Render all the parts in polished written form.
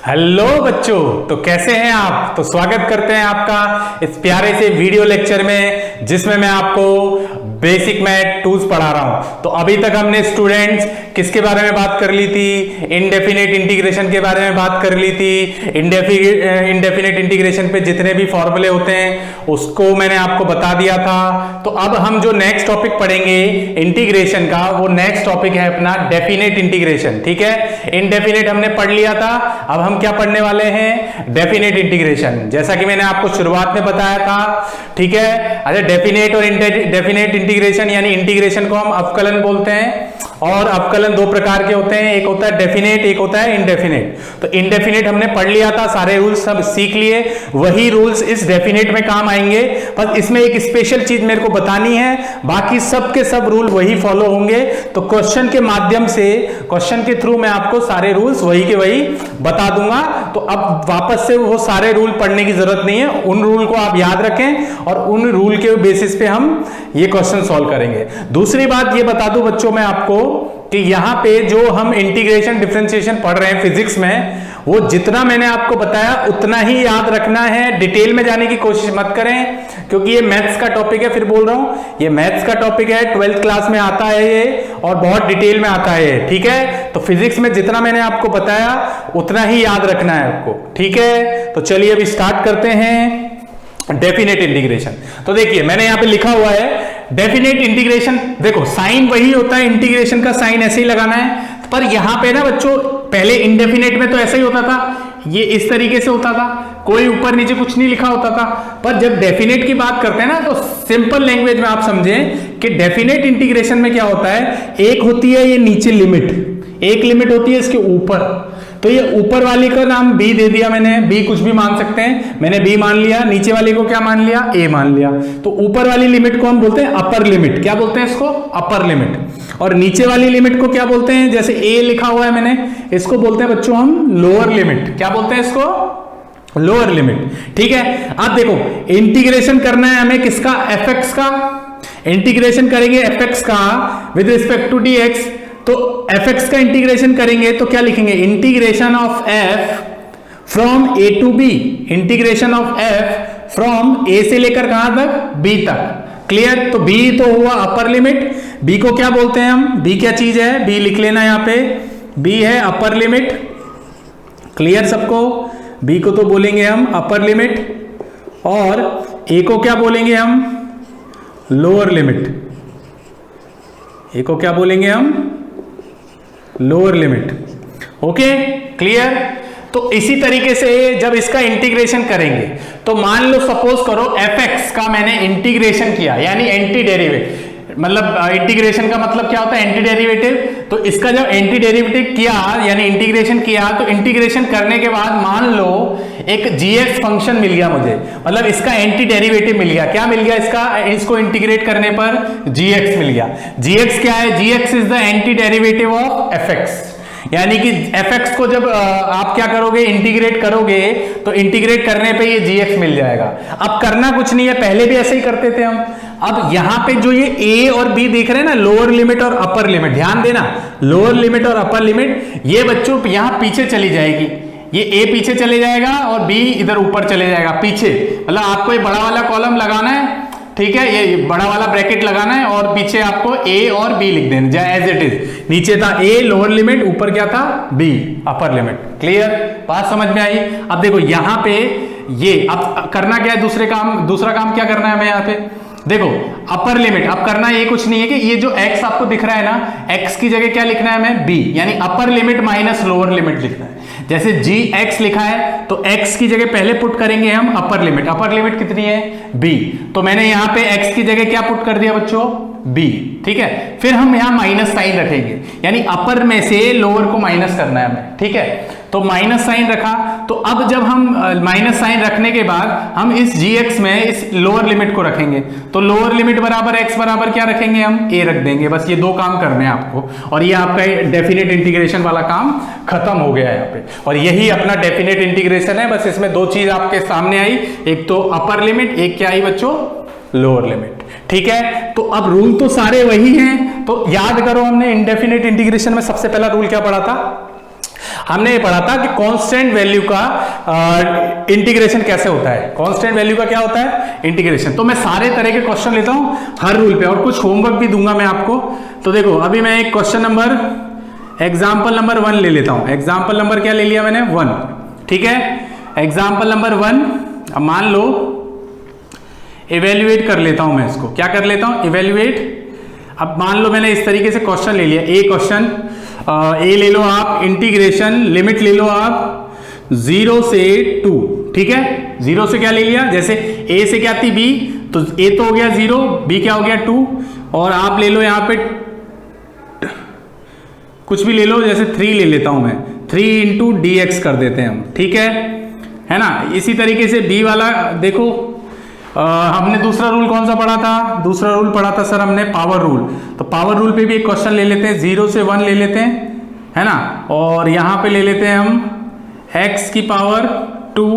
Hello बच्चों, तो कैसे हैं आप। तो स्वागत करते हैं आपका इस प्यारे से वीडियो लेक्चर में जिसमें मैं आपको बेसिक मैथ टूल्स पढ़ा रहा हूं। तो अभी तक हमने स्टूडेंट्स किसके बारे में बात कर ली थी, इनडेफिनेट इंटीग्रेशन के बारे में बात कर ली थी। इनडेफिनेट इंटीग्रेशन पे जितने भी फॉर्मूले होते हैं उसको मैंने आपको बता दिया था। तो अब हम जो नेक्स्ट टॉपिक पढ़ेंगे इंटीग्रेशन का, वो नेक्स्ट टॉपिक है अपना डेफिनेट इंटीग्रेशन। ठीक है, इनडेफिनेट हमने पढ़ लिया था, अब हम क्या पढ़ने वाले हैं, डेफिनेट इंटीग्रेशन। जैसा कि मैंने आपको शुरुआत में बताया था। ठीक है, अच्छा डेफिनेट और डेफिनेट इंटीग्रेशन यानी इंटीग्रेशन को हम अवकलन बोलते हैं, और अवकलन दो प्रकार के होते हैं, एक होता है डेफिनेट, एक होता है इनडेफिनेट। तो इनडेफिनेट हमने पढ़ लिया था, सारे रूल्स सब सीख लिए, वही रूल्स इस डेफिनेट में काम आएंगे। बस इसमें एक स्पेशल चीज मेरे को बतानी है, बाकी सब के सब रूल वही फॉलो होंगे। तो क्वेश्चन के माध्यम से, क्वेश्चन के थ्रू मैं आपको सारे रूल्स वही के वही बता दूंगा। तो अब वापस से वो सारे रूल पढ़ने की जरूरत नहीं है, उन रूल को आप याद रखें और उन रूल के बेसिस पे हम ये क्वेश्चन सॉल्व करेंगे। दूसरी बात ये बता दूं बच्चों मैं आपको कि यहां पे जो हम इंटीग्रेशन डिफरेंशिएशन पढ़ रहे हैं फिजिक्स में, वो जितना मैंने आपको बताया उतना ही याद रखना है, डिटेल में जाने की कोशिश मत करें, क्योंकि ये मैथ्स का टॉपिक है। फिर बोल रहा हूं, ये मैथ्स का टॉपिक है, 12th क्लास में आता है ये, और बहुत डिटेल में आता है। ठीक है, तो फिजिक्स में जितना मैंने आपको बताया उतना ही याद रखना है आपको। ठीक है, तो चलिए अभी स्टार्ट करते हैं डेफिनेट इंटीग्रेशन। तो देखिए मैंने यहां पे लिखा हुआ है डेफिनेट इंटीग्रेशन। देखो साइन वही होता है, इंटीग्रेशन का साइन ऐसे ही लगाना है, पर यहां पे ना बच्चों पहले इनडेफिनेट में तो ऐसा ही होता था, ये इस तरीके से होता था, कोई ऊपर नीचे कुछ नहीं लिखा होता था। पर जब डेफिनेट की बात करते हैं ना, तो सिंपल लैंग्वेज में आप समझें कि डेफिनेट इंटीग्रेशन में क्या होता है, एक होती है ये नीचे लिमिट, एक लिमिट होती है इसके ऊपर। तो ये ऊपर वाली का नाम b दे दिया मैंने, b कुछ भी मान सकते हैं, मैंने b मान लिया। नीचे वाली को क्या मान लिया, a मान लिया। तो ऊपर वाली लिमिट को हम बोलते हैं अपर लिमिट। क्या बोलते हैं इसको, अपर लिमिट। और नीचे वाली लिमिट को क्या बोलते हैं, जैसे a लिखा हुआ है मैंने, इसको बोलते हैं बच्चों हम लोअर लिमिट। क्या बोलते हैं इसको, लोअर लिमिट। ठीक है, अब देखो इंटीग्रेशन करना है हमें किसका, fx का। इंटीग्रेशन करेंगे fx का विद रिस्पेक्ट टू dx। तो fx का इंटीग्रेशन करेंगे तो क्या लिखेंगे, integration of f from a to b। Integration of f from a से लेकर कहां तक, b तक। क्लियर, तो b तो हुआ अपर लिमिट। b को क्या बोलते हैं हम, b क्या चीज है, b लिख लेना यहां पे, b है अपर लिमिट। क्लियर सबको, b को तो बोलेंगे हम अपर लिमिट, और a को क्या बोलेंगे हम, लोअर लिमिट। a को क्या बोलेंगे हम, लोअर लिमिट। Okay clear. तो इसी तरीके से जब इसका इंटीग्रेशन करेंगे तो मान लो सपोज करो fx का मैंने इंटीग्रेशन किया, यानी एंटी डेरिवेटिव, मतलब इंटीग्रेशन का मतलब क्या होता है, एंटी डेरिवेटिव। तो इसका जब एंटी डेरिवेटिव किया यानी इंटीग्रेशन किया, तो इंटीग्रेशन करने के बाद मान लो एक gx फंक्शन मिल गया मुझे, मतलब इसका एंटी डेरिवेटिव मिल गया। क्या मिल गया इसका, इसको इंटीग्रेट करने पर gx मिल गया। gx क्या है, gx is the anti derivative of fx। यानी कि fx को जब आप क्या करोगे, इंटीग्रेट करोगे, तो इंटीग्रेट करने पे ये gx मिल जाएगा। अब करना कुछ नहीं है, पहले भी ऐसे ही करते थे हम। अब यहां पे जो ये a और b देख रहे हैं ना, लोअर लिमिट और अपर लिमिट, ध्यान देना, लोअर लिमिट और अपर लिमिट, ये बच्चों यहां पीछे चली जाएगी। ये a पीछे चले जाएगा और b इधर ऊपर चले जाएगा पीछे। मतलब आपको ये बड़ा वाला कॉलम लगाना है, ठीक है, ये बड़ा वाला ब्रैकेट लगाना है, और पीछे आपको a और b लिख देना जाए एज इट इज। नीचे था a लोअर लिमिट, ऊपर क्या था, b अपर लिमिट। क्लियर, बात समझ में आई। अब देखो यहां पे ये अब करना क्या है, दूसरा काम क्या करना है हमें यहाँ पे, देखो अपर लिमिट। अब करना ये कुछ नहीं है कि ये जो x आपको दिख रहा है ना, x की जगह क्या लिखना है हमें, b, यानी upper limit minus lower limit लिखना है। जैसे gx लिखा है तो x की जगह पहले पुट करेंगे हम अपर लिमिट। अपर लिमिट कितनी है, b, तो मैंने यहां पे x की जगह क्या पुट कर दिया बच्चों, b। ठीक है, फिर हम यहां माइनस साइन रखेंगे, यानी अपर में से लोअर को माइनस करना है हमें। ठीक है, तो माइनस साइन रखा। तो अब जब हम माइनस साइन रखने के बाद हम इस gx में इस लोअर लिमिट को रखेंगे, तो लोअर लिमिट बराबर x बराबर क्या रखेंगे हम, a रख देंगे। बस ये दो काम करने हैं आपको, और ये आपका डेफिनेट इंटीग्रेशन वाला काम खत्म हो गया है यहाँ पे। और यही अपना डेफिनेट इंटीग्रेशन है। बस इसमें दो चीज आपके सामने आई, एक तो अपर लिमिट, एक क्या आई बच्चों, लोअर लिमिट। ठीक है, तो अब रूल तो सारे वही हैं। तो याद करो, हमने इंडेफिनेट इंटीग्रेशन में सबसे पहला रूल क्या पढ़ा था, हमने ये पढ़ा था कि कांस्टेंट वैल्यू का इंटीग्रेशन कैसे होता है। कांस्टेंट वैल्यू का क्या होता है? इंटीग्रेशन। तो मैं सारे तरह के क्वेश्चन लेता हूं हर रूल पे और कुछ होमवर्क भी दूंगा मैं आपको। तो देखो अभी मैं एक क्वेश्चन नंबर एग्जाम्पल नंबर 1 ले लेता हूं। एग्जाम्पल नंबर क्या ले लिया मैंने? 1। ठीक है, एग्जाम्पल नंबर 1। अब मान लो इवेल्युएट कर लेता हूं मैं इसको। क्या कर लेता हूं? इवेल्युएट। अब मान लो मैंने इस तरीके से क्वेश्चन ले लिया। ए क्वेश्चन ए ले लो आप, इंटीग्रेशन लिमिट ले लो आप 0 से 2। ठीक है, 0 से क्या ले लिया? जैसे ए से क्या थी? बी, तो ए तो हो गया 0, बी क्या हो गया 2, और आप ले लो यहां पे कुछ भी ले लो, जैसे 3 ले लेता हूं मैं, 3 इंटू डी एक्स कर देते हैं हम। ठीक है ना। इसी तरीके से बी वाला देखो, हमने दूसरा रूल कौन सा पढ़ा था? दूसरा रूल पढ़ा था सर हमने पावर रूल। तो पावर रूल पे भी एक क्वेश्चन ले लेते हैं, 0 से 1 ले लेते हैं, है ना। और यहां पे ले लेते हैं हम x की पावर 2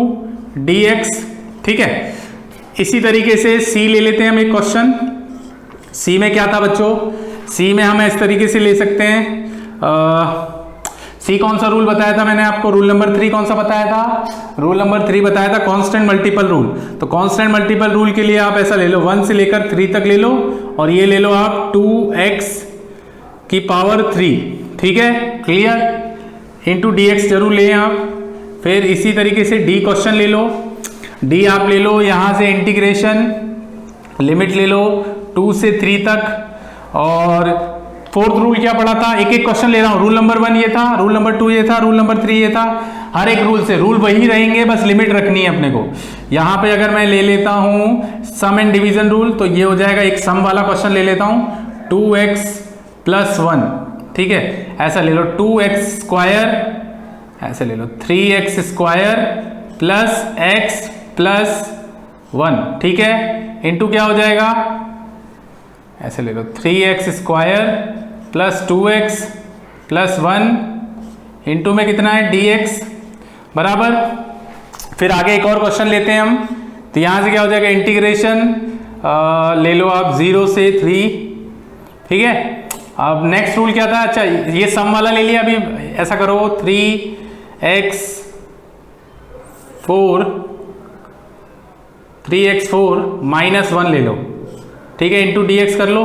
dx। ठीक है, इसी तरीके से c ले लेते हैं हम एक क्वेश्चन। c में क्या था बच्चों? c में हम इस तरीके से ले सकते हैं, सी कौन सा रूल बताया था मैंने आपको? रूल नंबर 3 कौन सा बताया था? रूल नंबर 3 बताया था कांस्टेंट मल्टीपल रूल। तो कांस्टेंट मल्टीपल रूल के लिए आप ऐसा ले लो, 1 से लेकर 3 तक ले लो, और ये ले लो आप 2x की पावर 3। ठीक है, क्लियर। इंटू डी एक्स जरूर लें आप। फिर इसी तरीके से डी क्वेश्चन ले लो। डी आप ले लो यहां से इंटीग्रेशन लिमिट ले लो 2 से 3 तक। और फोर्थ रूल क्या पढ़ा था? एक एक क्वेश्चन ले रहा हूं। रूल नंबर 1 ये था, रूल नंबर 2 ये था, रूल नंबर 3 ये था। हर एक रूल से रूल वही रहेंगे, बस लिमिट रखनी है अपने को। यहां पे अगर मैं ले लेता हूं सम एंड डिवीजन रूल, तो ये हो जाएगा, एक सम वाला क्वेश्चन ले लेता हूं, 2x + 1। ठीक है, ऐसा ले लो 2x², ऐसे ले लो 3x² + x + 1। ठीक है, इंटू क्या हो जाएगा? ऐसे ले लो 3x² + 2x + 1 इंटू में कितना है? dx बराबर। फिर आगे एक और क्वेश्चन लेते हैं हम। तो यहां से क्या हो जाएगा? इंटीग्रेशन ले लो आप 0 से 3। ठीक है, अब नेक्स्ट रूल क्या था? अच्छा, ये सम वाला ले लिया। अभी ऐसा करो 3x4 - 1 ले लो। ठीक है, इंटू डी एक्स कर लो।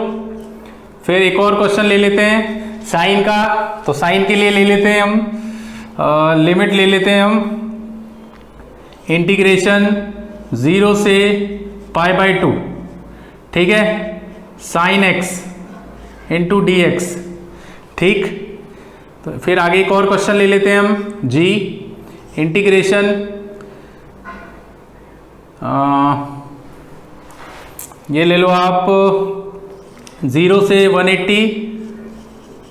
फिर एक और क्वेश्चन ले लेते हैं साइन का। तो साइन के लिए ले लेते हैं हम लिमिट ले लेते हैं हम इंटीग्रेशन 0 से π/2। ठीक है, sine x into d x. ठीक, तो फिर आगे एक और क्वेश्चन ले लेते हैं हम जी इंटीग्रेशन ये ले लो आप 0 से 180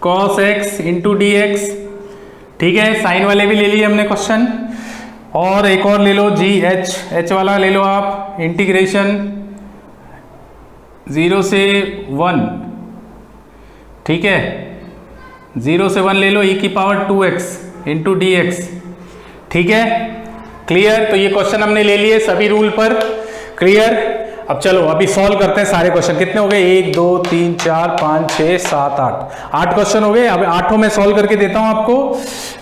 cos x into d x. ठीक है, साइन वाले भी ले लिए हमने क्वेश्चन। और एक और ले लो जी एच वाला ले लो आप इंटीग्रेशन 0 से 1। ठीक है, 0 से 1 ले लो e की power 2x into d x. ठीक है, क्लियर। तो ये क्वेश्चन हमने ले लिए सभी रूल पर। क्लियर। अब चलो अभी सॉल्व करते हैं सारे क्वेश्चन। कितने हो गए? 1 2 3 4 5 6 7 8 क्वेश्चन हो गए। अब 8 में सॉल्व करके देता हूं आपको।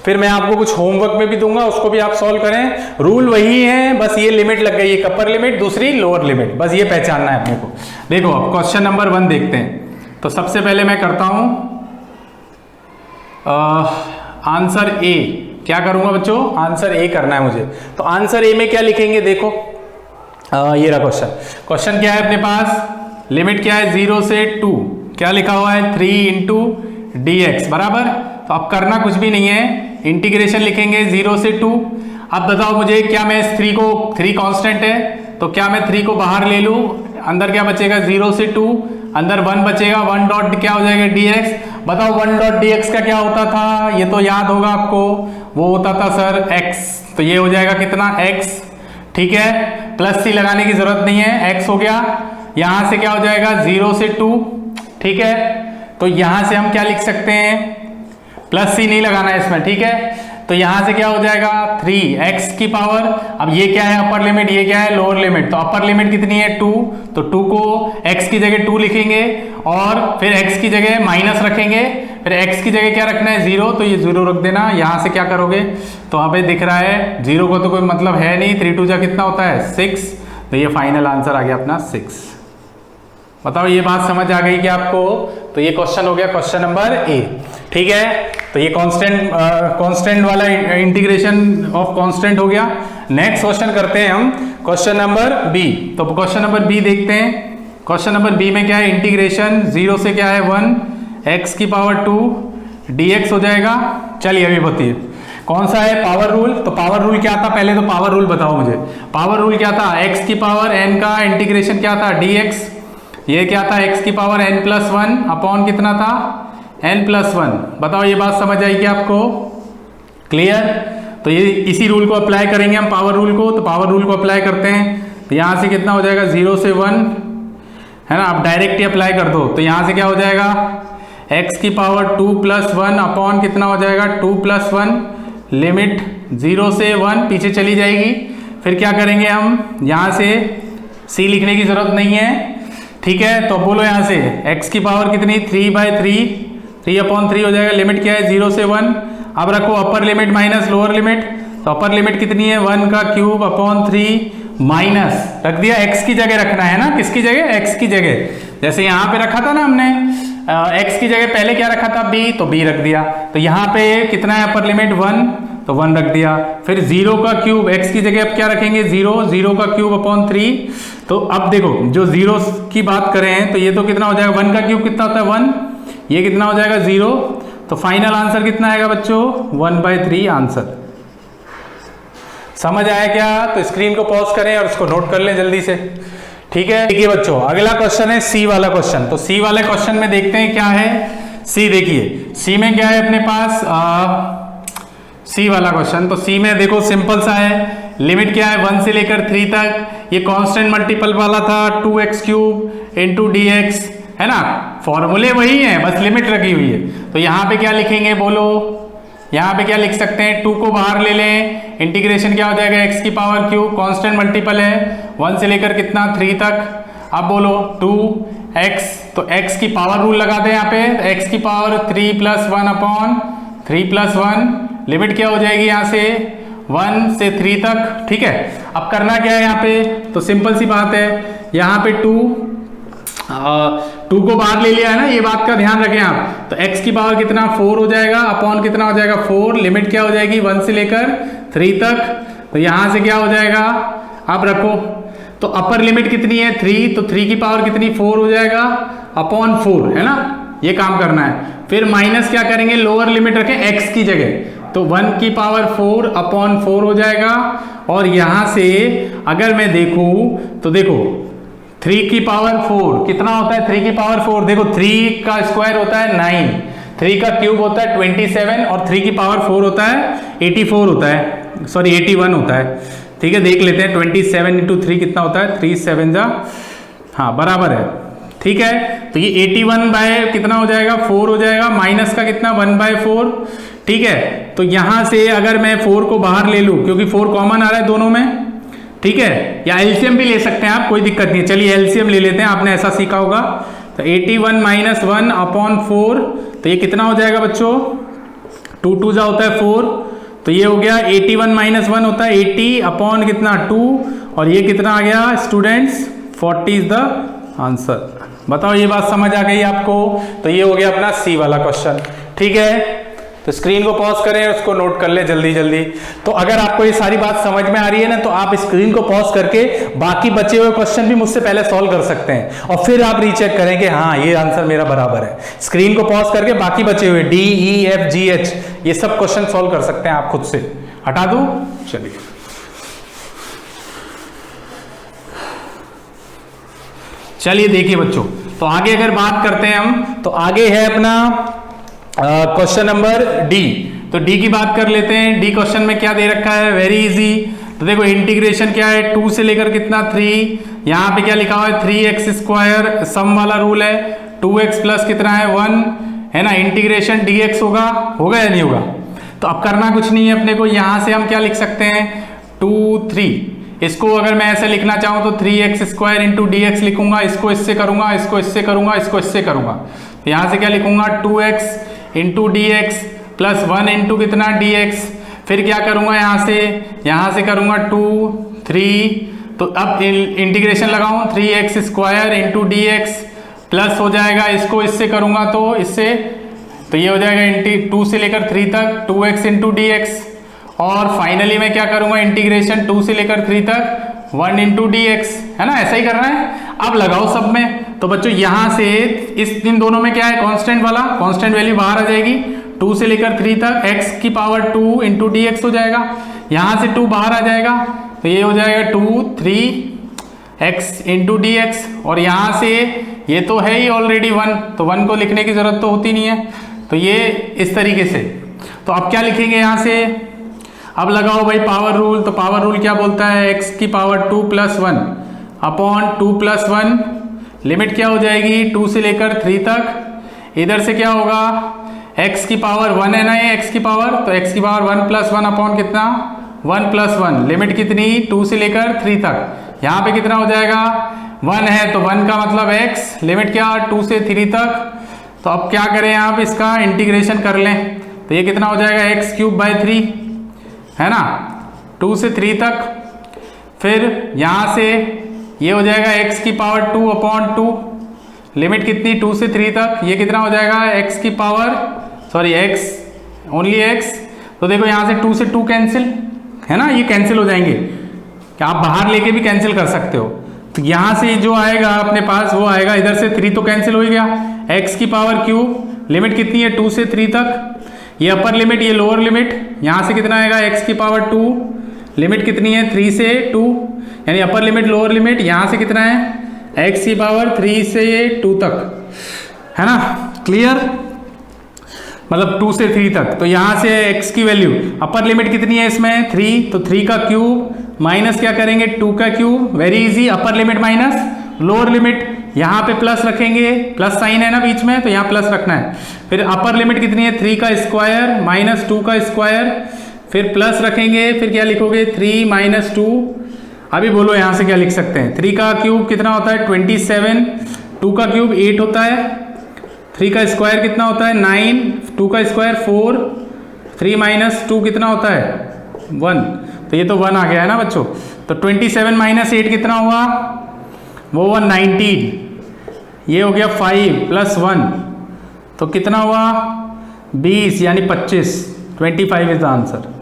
फिर मैं आपको कुछ होमवर्क में भी दूंगा, उसको भी आप सॉल्व करें। रूल वही है, बस ये लिमिट लग गई, एक अपर लिमिट दूसरी लोअर लिमिट, बस ये पहचानना है अपने को। देखो अब क्वेश्चन नंबर 1 देखते हैं। तो सबसे पहले मैं करता हूं आंसर ए। क्या करूंगा बच्चों? आंसर ए करना है मुझे। तो आंसर ए में क्या लिखेंगे? देखो ये रहा क्वेश्चन। क्वेश्चन क्या है अपने पास? लिमिट क्या है? 0 से 2। क्या लिखा हुआ है? 3 इंटू डी एक्स बराबर। तो अब करना कुछ भी नहीं है, इंटीग्रेशन लिखेंगे 0 से 2। अब बताओ मुझे, क्या मैं इस 3 को, 3 कांस्टेंट है, तो क्या मैं 3 को बाहर ले लूं? अंदर क्या बचेगा? 0 से 2, अंदर 1 बचेगा। 1 डॉट क्या हो जाएगा? D x. बताओ 1 डॉट डी एक्स का क्या होता था? ये तो याद होगा आपको, वो होता था सर x। तो ये हो जाएगा कितना? x। ठीक है, प्लस सी लगाने की जरूरत नहीं है, x हो गया। यहां से क्या हो जाएगा? 0 से 2। ठीक है, तो यहां से हम क्या लिख सकते हैं? प्लस सी नहीं लगाना है इसमें। ठीक है, तो यहां से क्या हो जाएगा 3x की पावर, अब ये क्या है अपर लिमिट, ये क्या है लोअर लिमिट, तो अपर लिमिट कितनी है 2, तो 2 को x की जगह 2 लिखेंगे और फिर x की जगह माइनस रखेंगे, फिर x की जगह क्या रखना है 0, तो ये 0 रख देना। यहां से क्या करोगे तो वहां पे दिख रहा है 0 को तो कोई मतलब है नहीं, 3 2 जा कितना होता है 6, तो ये फाइनल आंसर आ गया अपना 6। बताओ ये बात समझ आ गई कि आपको, तो ये क्वेश्चन हो गया क्वेश्चन नंबर ए। ठीक है, तो ये कांस्टेंट वाला इंटीग्रेशन ऑफ कांस्टेंट हो गया। नेक्स्ट क्वेश्चन करते हैं हम क्वेश्चन नंबर बी। तो क्वेश्चन नंबर बी देखते हैं। क्वेश्चन नंबर बी में क्या है, इंटीग्रेशन 0 से क्या है 1 x की पावर 2 dx हो जाएगा। चलिए अभी बताइए कौन सा है पावर रूल। तो पावर रूल क्या था, पहले तो पावर रूल बताओ मुझे। पावर रूल क्या था, x की पावर n का इंटीग्रेशन क्या था dx, ये क्या था x की पावर n+1 अपॉन कितना था n+1। बताओ ये बात समझ आएगी आपको, क्लियर। तो ये इसी रूल को अप्लाई करेंगे हम पावर रूल को, तो पावर रूल को अप्लाई करते हैं। तो यहाँ से कितना हो जाएगा 0 से 1 है ना, आप डायरेक्ट ही अप्लाई कर दो। तो यहाँ से क्या हो जाएगा x की पावर 2+1 अपॉन कितना हो जाएगा 2+1, लिमिट 0 से 1 पीछे चली जाएगी। फिर क्या करेंगे हम, यहाँ से c लिखने की जरूरत नहीं है, ठीक है। तो बोलो यहाँ से x की पावर कितनी 3/3, 3/3 हो जाएगा, लिमिट क्या है 0 से 1। अब रखो upper limit minus lower limit, तो अपर लिमिट कितनी है 1 का क्यूब अपॉन 3 माइनस रख दिया, x की जगह रखना है ना, किसकी जगह x की जगह, जैसे यहाँ पे रखा था ना हमने x की जगह पहले क्या रखा था b, तो b रख दिया। तो यहाँ पे कितना है अपर लिमिट 1, तो 1 रख दिया। फिर 0 का क्यूब x की जगह अब क्या रखेंगे 0, 0 का क्यूब अपॉन 3। तो अब देखो जो 0 की बात करें हैं तो ये तो कितना हो जाएगा 1 का क्यूब कितना होता है 1, ये कितना हो जाएगा 0, तो फाइनल आंसर कितना आएगा बच्चों 1/3 आंसर। समझ आया क्या, तो स्क्रीन को पॉज करें और इसको नोट कर लें जल्दी से, ठीक है। देखिए बच्चों अगला क्वेश्चन है सी वाला क्वेश्चन। तो सी वाले क्वेश्चन में देखते हैं क्या है सी। देखिए सी में क्या है अपने पास सी वाला क्वेश्चन। तो सी में देखो सिंपल सा है, लिमिट क्या है 1 से लेकर 3 तक, ये कांस्टेंट मल्टीपल वाला था 2x³ इंटू dx है ना, फॉर्मूले वही है बस लिमिट रखी हुई है। तो यहाँ पे क्या लिखेंगे बोलो, यहाँ पे क्या लिख सकते हैं 2 को बाहर ले लें, इंटीग्रेशन क्या हो जाएगा x की पावर क्यूब, कांस्टेंट मल्टीपल है 1 से लेकर कितना 3 तक। अब बोलो 2x, तो x की पावर रूल लगा दें यहाँ पे, x की पावर 3+1 अपॉन 3+1, लिमिट क्या हो जाएगी यहाँ से 1 से 3 तक, ठीक है। अब करना क्या है यहाँ पे, तो सिंपल सी बात है, यहाँ पे 2 को बाहर ले लिया है ना, ये बात का ध्यान रखें आप। तो x की पावर कितना 4 हो जाएगा अपॉन कितना हो जाएगा 4, लिमिट क्या हो जाएगी 1 से लेकर 3 तक। तो यहाँ से क्या हो जाएगा, अब रखो तो अपर लिमिट कितनी है 3, तो 3 की पावर कितनी 4 हो जाएगा अपॉन 4 है ना, ये काम करना है। फिर माइनस क्या करेंगे, लोअर लिमिट रखें x की जगह, तो 1 की पावर 4 अपॉन 4 हो जाएगा। और यहां से अगर मैं देखूं तो देखो 3 की पावर 4 कितना होता है, 3 की पावर 4 देखो 3 का स्क्वायर होता है 9, 3 का क्यूब होता है 27 और 3 की पावर 4 होता है 84 होता है, सॉरी 81 होता है, ठीक है। देख लेते हैं 27 इंटू 3 कितना होता है, 3 7 जा, हाँ बराबर है, ठीक है। तो ये 81 बाय कितना हो जाएगा 4 हो जाएगा, माइनस का कितना 1/4, ठीक है। तो यहां से अगर मैं 4 को बाहर ले लूं, क्योंकि 4 कॉमन आ रहा है दोनों में, ठीक है, या एलसीएम भी ले सकते हैं आप, कोई दिक्कत नहीं है। चलिए एलसीएम ले लेते हैं, आपने ऐसा सीखा होगा। तो 81 - 1 अपॉन 4, तो ये कितना हो जाएगा बच्चों 2 2 जा होता है 4, तो ये हो गया 81 - 1 होता है 80 अपॉन कितना 2, और ये कितना आ गया स्टूडेंट्स 40 इज द आंसर। बताओ ये बात समझ आ गई आपको। तो ये हो गया अपना सी वाला क्वेश्चन, ठीक है। तो स्क्रीन को पॉज करें और उसको नोट कर लें जल्दी जल्दी। तो अगर आपको ये सारी बात समझ में आ रही है ना, तो आप स्क्रीन को पॉज करके बाकी बचे हुए क्वेश्चन भी मुझसे पहले सॉल्व कर सकते हैं, और फिर आप रीचेक करें कि हाँ ये आंसर मेरा बराबर है। स्क्रीन को पॉज करके बाकी बचे हुए D, E, F, G, H ये सब क्वेश्चन सॉल्व कर सकते हैं आप खुद से। हटा दूं, चलिए चलिए देखिए बच्चों, तो आगे अगर बात करते हैं हम, तो आगे है अपना क्वेश्चन नंबर डी। तो डी की बात कर लेते हैं। डी क्वेश्चन में क्या दे रखा है, वेरी इजी। तो देखो इंटीग्रेशन क्या है 2 से लेकर कितना 3, यहाँ पे क्या लिखा हुआ है 3x², सम वाला रूल है 2x प्लस कितना है 1 है ना, इंटीग्रेशन dx होगा या नहीं होगा। तो अब करना कुछ नहीं है अपने को, यहां से हम क्या लिख सकते हैं 2 3। इसको अगर मैं ऐसे लिखना चाहूं तो 3x² इंटू dx लिखूंगा, इसको इससे करूंगा, इसको इससे करूंगा, इसको इससे करूंगा। तो यहां से क्या लिखूंगा 2x into d x plus 1 into कितना dx। फिर क्या करूंगा यहां से करूंगा 2 3, तो अब इंटीग्रेशन लगाऊं 3x² इंटू dx प्लस हो जाएगा, इसको इससे करूंगा तो इससे, तो ये हो जाएगा 2 से लेकर 3 तक 2x इंटू dx। और फाइनली मैं क्या करूंगा इंटीग्रेशन 2 से लेकर 3 तक 1 इंटू dx, है ना, ऐसा ही करना है। अब लगाओ सब में, तो बच्चों यहां से इन दोनों में क्या है कांस्टेंट वाला, कांस्टेंट वैल्यू बाहर आ जाएगी, 2 से लेकर 3 तक x की पावर 2 इंटू dx हो जाएगा, यहां से 2 बाहर आ जाएगा, तो ये हो जाएगा 2 3x इंटू dx। और यहां से ये तो है ही ऑलरेडी 1, तो 1 को लिखने की जरूरत तो होती नहीं है, तो ये इस तरीके से। तो अब क्या लिखेंगे यहां से, अब लगाओ भाई पावर रूल, तो पावर रूल क्या बोलता है x की power 2 plus 1 upon 2 plus 1, limit क्या हो जाएगी 2 से लेकर 3 तक, इधर से क्या होगा x की पावर 1 है ना, ये x की पावर, तो x की पावर 1 प्लस 1 अपॉन कितना 1 प्लस 1, लिमिट कितनी 2 से लेकर 3 तक, यहाँ पे कितना हो जाएगा 1 है, तो 1 का मतलब x, लिमिट क्या 2 से 3 तक। तो अब क्या करें आप इसका इंटीग्रेशन कर लें, तो ये कितना हो जाएगा x³ 3, है ना, 2 से 3 तक। फिर यहां से ये हो जाएगा x की पावर 2 अपॉन 2, लिमिट कितनी 2 से 3 तक, ये कितना हो जाएगा x की पावर x ओनली x। तो देखो यहां से 2 से 2 कैंसिल, है ना, ये कैंसिल हो जाएंगे, क्या आप बाहर लेके भी कैंसिल कर सकते हो। तो यहां से जो आएगा अपने पास वो आएगा, इधर से 3 तो कैंसिल हो गया, x की पावर क्यूब, लिमिट कितनी है 2 से 3 तक, ये अपर लिमिट ये लोअर लिमिट, यहां से कितना आएगा x की पावर 2, लिमिट कितनी है 3 से 2, यानी अपर लिमिट लोअर लिमिट, यहां से कितना है x की पावर 3 से 2 तक, है ना, क्लियर, मतलब 2 से 3 तक। तो यहां से x की वैल्यू अपर लिमिट कितनी है इसमें 3, तो 3 का क्यूब माइनस क्या करेंगे 2 का cube, very easy, upper limit minus lower limit, यहाँ पे प्लस रखेंगे, प्लस साइन है ना बीच में, तो यहाँ प्लस रखना है। फिर अपर लिमिट कितनी है 3 का स्क्वायर माइनस 2 का स्क्वायर, फिर प्लस रखेंगे, फिर क्या लिखोगे 3 माइनस 2। अभी बोलो यहाँ से क्या लिख सकते हैं, 3 का क्यूब कितना होता है 27, 2 का क्यूब 8 होता है, 3 का स्क्वायर कितना होता है 9, 2 का स्क्वायर 4, 3 माइनस 2 कितना होता है 1, तो ये तो 1 आ गया है ना बच्चों। तो 27 माइनस 8 कितना हुआ, वो 19, ये हो गया 5 प्लस 1, तो कितना हुआ 20 यानी 25, 25 इज द आंसर।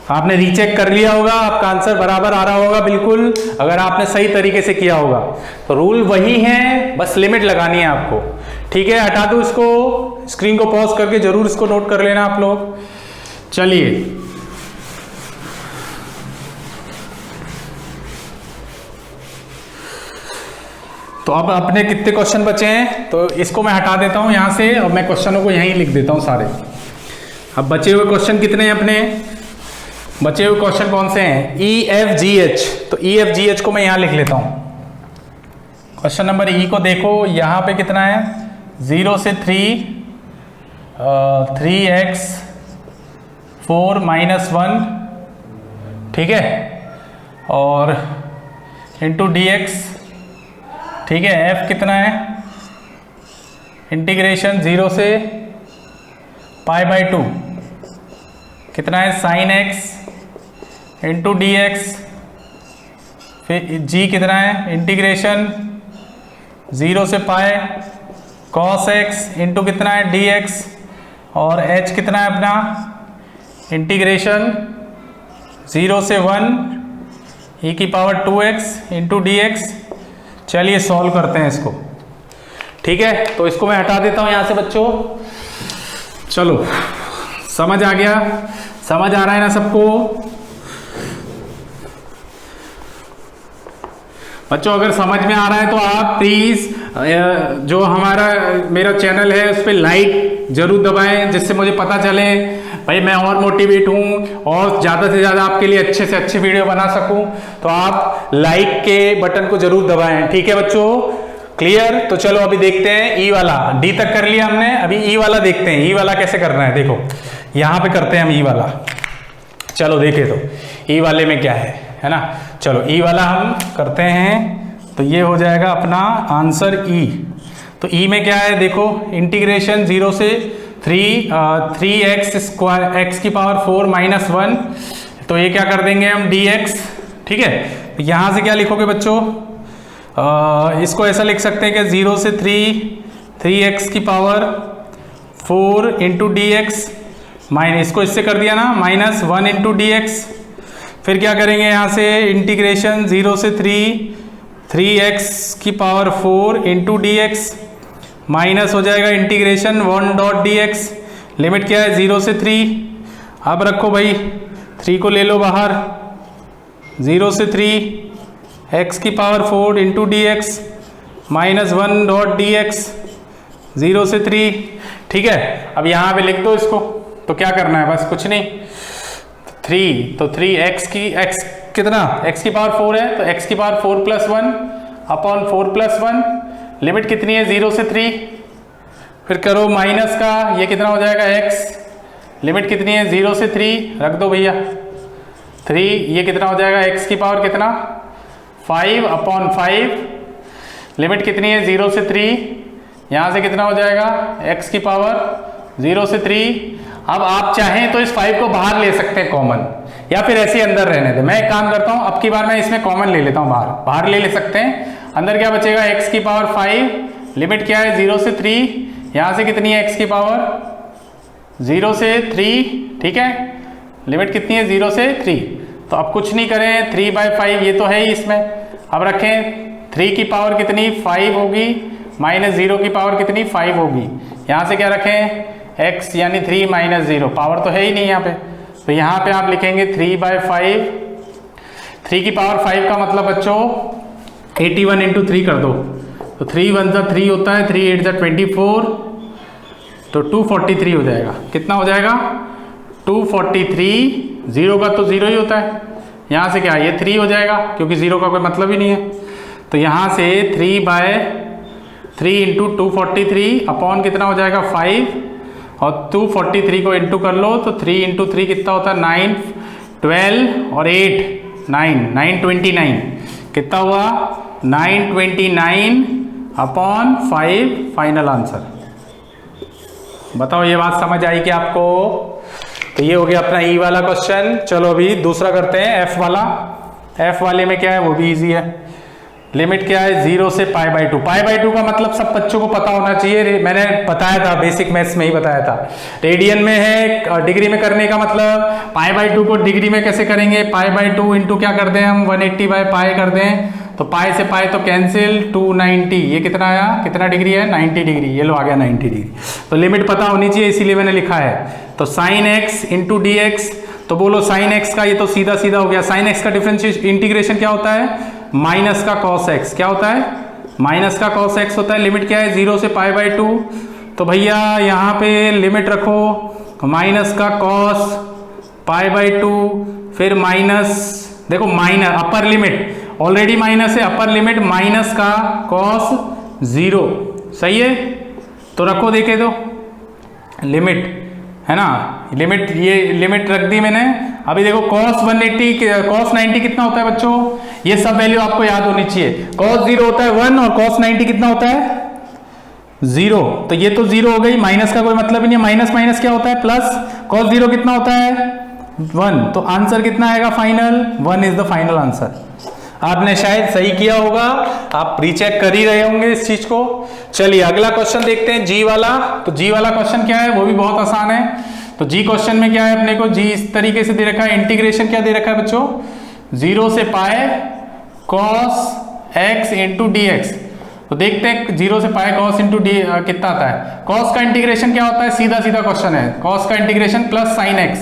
आपने रीचेक कर लिया होगा, आपका आंसर बराबर आ रहा होगा बिल्कुल, अगर आपने सही तरीके से किया होगा। तो रूल वही है, बस लिमिट लगानी है आपको, ठीक है। हटा दो इसको, स्क्रीन को पॉज करके जरूर इसको नोट कर लेना आप लोग। चलिए तो अब अपने कितने क्वेश्चन बचे हैं, तो इसको मैं हटा देता हूं यहां से, और मैं क्वेश्चनों को यहीं लिख देता हूं सारे। अब बचे हुए क्वेश्चन कितने हैं अपने, बचे हुए क्वेश्चन कौन से हैं EFGH, तो EFGH को मैं यहां लिख लेता हूं। क्वेश्चन नंबर ई को देखो, यहां पे कितना है 0 से 3, 3x 4 माइनस 1, ठीक है, और इंटू dx, ठीक है। f कितना है इंटीग्रेशन 0 से π/2, कितना है sin x इंटू dx, फिर g कितना है इंटीग्रेशन 0 से π cos x इंटू कितना है dx, और h कितना है अपना इंटीग्रेशन 0 से 1 e की पावर 2x इंटू dx। चलिए सॉल्व करते हैं इसको, ठीक है। तो इसको मैं हटा देता हूं यहां से बच्चों। चलो समझ आ गया, समझ आ रहा है ना सबको बच्चों? अगर समझ में आ रहा है तो आप प्लीज जो मेरा चैनल है उस पर लाइक जरूर दबाएं, जिससे मुझे पता चले भाई मैं और मोटिवेट हूं और ज़्यादा से ज़्यादा आपके लिए अच्छे से अच्छे वीडियो बना सकूं। तो आप लाइक के बटन को जरूर दबाएं, ठीक है बच्चों। क्लियर। तो चलो अभी देखते हैं ई वाला, डी तक कर लिया हमने, अभी ई वाला देखते हैं। ई वाला कैसे करना है, देखो यहां पे करते हैं हम ई वाला। चलो देखे तो ई वाले में क्या है ना। चलो ई वाला हम करते हैं, तो ये हो जाएगा अपना आंसर ई। तो ई में क्या है, देखो इंटीग्रेशन 0 से 3x स्क्वायर x की पावर 4 माइनस 1, तो ये क्या कर देंगे हम dx, ठीक है। तो यहां से क्या लिखोगे बच्चों, इसको ऐसा लिख सकते हैं कि 0 से 3x की power 4 into d x, minus इसको इससे कर दिया ना, माइनस 1 इंटू डी एक्स। फिर क्या करेंगे यहाँ से इंटीग्रेशन 0 से 3x की power 4 into d x, minus हो जाएगा integration 1 dot D x. Limit क्या है 0 से 3। अब रखो भाई 3 को ले लो बाहर, 0 से 3 x की power 4 into d x minus 1 dot D x, 0 से 3, ठीक है। अब यहाँ पे लिख दो इसको, तो क्या करना है, बस कुछ नहीं, 3 तो 3x की x कितना, x की पावर 4 है, तो x की power 4 plus 1 upon 4 plus 1, limit कितनी है 0 से 3। फिर करो माइनस का, ये कितना हो जाएगा x, लिमिट कितनी है 0 से 3, रख दो भैया 3, ये कितना हो जाएगा x की पावर कितना 5 अपॉन 5, लिमिट कितनी है 0 से 3, यहाँ से कितना हो जाएगा x की पावर 0 से 3। अब आप चाहें तो इस 5 को बाहर ले सकते हैं कॉमन, या फिर ऐसे अंदर रहने दे। मैं एक काम करता हूं, अब की बार मैं इसमें कॉमन ले लेता हूं, बाहर ले सकते हैं। अंदर क्या बचेगा x की पावर 5, लिमिट क्या है 0 से 3, यहाँ से कितनी है x की पावर 0 से 3, ठीक है, लिमिट कितनी है 0 से 3। तो अब कुछ नहीं करें, 3/5 ये तो है ही इसमें। अब रखें 3 की पावर कितनी 5 होगी, माइनस 0 की पावर कितनी 5 होगी, यहाँ से क्या रखें x यानी 3 माइनस 0, पावर तो है ही नहीं यहाँ पे, तो यहाँ पे आप लिखेंगे 3/5। 3 की पावर 5 का मतलब बच्चों 81 इंटू 3 कर दो, तो 3 1 जा 3 होता है, 3 8 जा 24, तो 243 हो जाएगा। कितना हो जाएगा 243, 0 का तो 0 ही होता है, यहाँ से क्या ये 3 हो जाएगा क्योंकि 0 का कोई मतलब ही नहीं है। तो यहाँ से 3/3 इंटू 243 अपॉन कितना हो जाएगा 5, और 243 को इंटू कर लो, तो 3 इंटू 3 कितना होता है 9, 12 और 8 929, कितना हुआ 929 अपॉन 5, फाइनल आंसर। बताओ ये बात समझ आई कि आपको। तो ये हो गया अपना ई वाला क्वेश्चन। चलो अभी दूसरा करते हैं एफ वाला। एफ वाले में क्या है वो भी इजी है। लिमिट क्या है 0 से π/2। π/2 का मतलब सब बच्चों को पता होना चाहिए, मैंने बताया था बेसिक मैथ्स में ही बताया था। रेडियन में है, डिग्री में करने का मतलब π/2 को डिग्री में कैसे करेंगे, π/2 इंटू क्या कर दें हम 180/π कर दें, तो पाई से पाई तो कैंसिल, 290, ये कितना आया, कितना डिग्री है 90 डिग्री, ये लो आ गया 90 डिग्री। तो लिमिट पता होनी चाहिए इसीलिए मैंने लिखा है। तो sine x into d x, तो बोलो साइन एक्स का ये तो सीधा सीधा हो गया, साइन एक्स का डिफरेंशिएशन इंटीग्रेशन क्या होता है माइनस का कॉस एक्स, क्या होता है माइनस का कॉस एक्स होता है। लिमिट क्या है 0 से π/2, तो भैया यहाँ पे लिमिट रखो माइनस का कॉस π/2, फिर माइनस, देखो minus upper limit already minus है, अपर लिमिट माइनस का कॉस 0, सही है। तो रखो देखे तो लिमिट है ना, लिमिट ये लिमिट रख दी मैंने। अभी देखो cos 180 cos 90 कितना होता है बच्चों, ये सब वैल्यू आपको याद होनी चाहिए। cos 0 होता है 1 और cos 90 कितना होता है 0, तो ये तो 0 हो गई, माइनस का कोई मतलब ही नहीं है, माइनस माइनस क्या होता है प्लस, cos 0 कितना होता है 1, तो आंसर कितना आएगा final 1 is the final answer. आपने शायद सही किया होगा, आप रीचेक कर ही रहे होंगे इस चीज को। चलिए अगला क्वेश्चन देखते हैं जी वाला। तो जी वाला क्वेश्चन क्या है वो भी बहुत आसान है। तो जी क्वेश्चन में क्या है अपने को, जी इस तरीके से दे रखा है, इंटीग्रेशन क्या दे रखा है बच्चों 0 से पाए cos x into d x. तो देखते हैं 0 से पाए cos इंटू डी कितना आता है। cos का इंटीग्रेशन क्या होता है, सीधा सीधा क्वेश्चन है, cos का इंटीग्रेशन प्लस साइन x,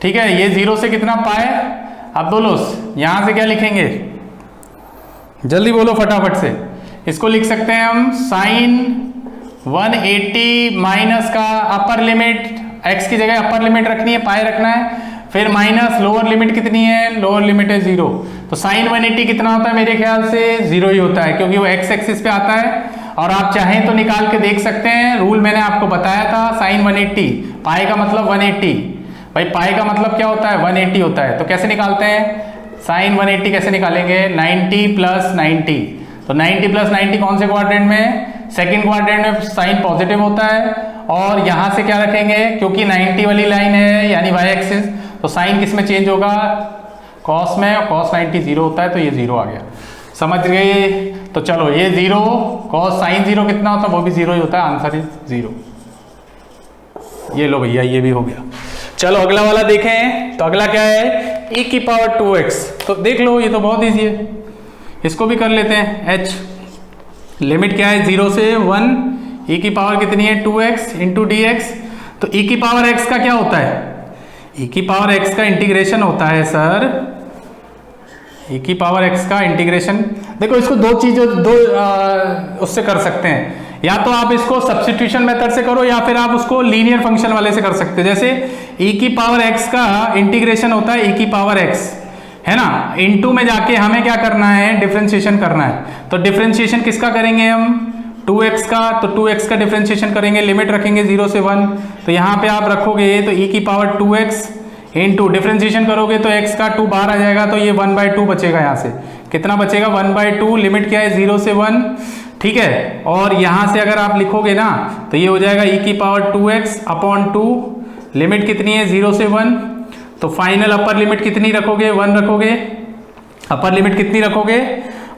ठीक है। ये 0 से कितना पाए, अब बोलो यहां से क्या लिखेंगे, जल्दी बोलो फटाफट से। इसको लिख सकते हैं हम साइन 180 माइनस का अपर लिमिट, x की जगह अपर लिमिट रखनी है, पाई रखना है, फिर माइनस लोअर लिमिट कितनी है, लोअर लिमिट है 0। तो साइन 180 कितना होता है, मेरे ख्याल से 0 ही होता है, क्योंकि वो एक्स एक्सिस पे आता है। और आप चाहें तो निकाल के देख सकते हैं, रूल मैंने आपको बताया था, साइन 180, पाई का मतलब 180। भाई पाई का मतलब क्या होता है, 180 होता है। तो कैसे निकालते हैं साइन 180, कैसे निकालेंगे, 90 प्लस 90। तो 90 प्लस 90 कौन से क्वाड्रेंट में, सेकंड क्वाड्रेंट में साइन पॉजिटिव होता है। और यहां से क्या रखेंगे, क्योंकि 90 वाली लाइन है यानी वाई एक्सिस, तो साइन किस में चेंज होगा, कॉस में, और कॉस 90 0 होता है, तो ये 0 आ गया। समझ गए। तो चलो ये 0, कॉस साइन 0 कितना होता है, वो भी 0 ही होता है, आंसर इज 0। ये लो भैया, ये भी हो गया। चलो अगला वाला देखें। तो अगला क्या है, e की पावर 2x। तो देख लो, ये तो बहुत ईजी है, इसको भी कर लेते हैं। h लिमिट क्या है, 0 से 1, e की पावर कितनी है 2x इंटू डी एक्स। तो e की पावर x का क्या होता है, e की पावर x का इंटीग्रेशन होता है सर, e की पावर x का इंटीग्रेशन। देखो इसको दो चीजों उससे कर सकते हैं, या तो आप इसको सब्स्टिट्यूशन मेथड से करो, या फिर आप उसको लीनियर फंक्शन वाले से कर सकते हो। जैसे e की पावर x का इंटीग्रेशन होता है e की पावर x, है ना, इनटू में जाके हमें क्या करना है, डिफरेंशिएशन करना है। तो डिफरेंशिएशन किसका करेंगे हम, 2x का। तो 2x का डिफरेंशिएशन करेंगे, लिमिट रखेंगे 0 से 1। तो यहाँ पे आप रखोगे तो e की पावर 2x इंटू डिफरेंशिएशन करोगे तो x का 2 बाहर आ जाएगा, तो ये 1/2 बचेगा। यहाँ से कितना बचेगा, 1/2। लिमिट क्या है, 0 से 1, ठीक है। और यहाँ से अगर आप लिखोगे ना तो ये हो जाएगा e की पावर 2x अपॉन 2, लिमिट कितनी है 0 से 1। तो फाइनल अपर लिमिट कितनी रखोगे, 1 रखोगे। अपर लिमिट कितनी रखोगे,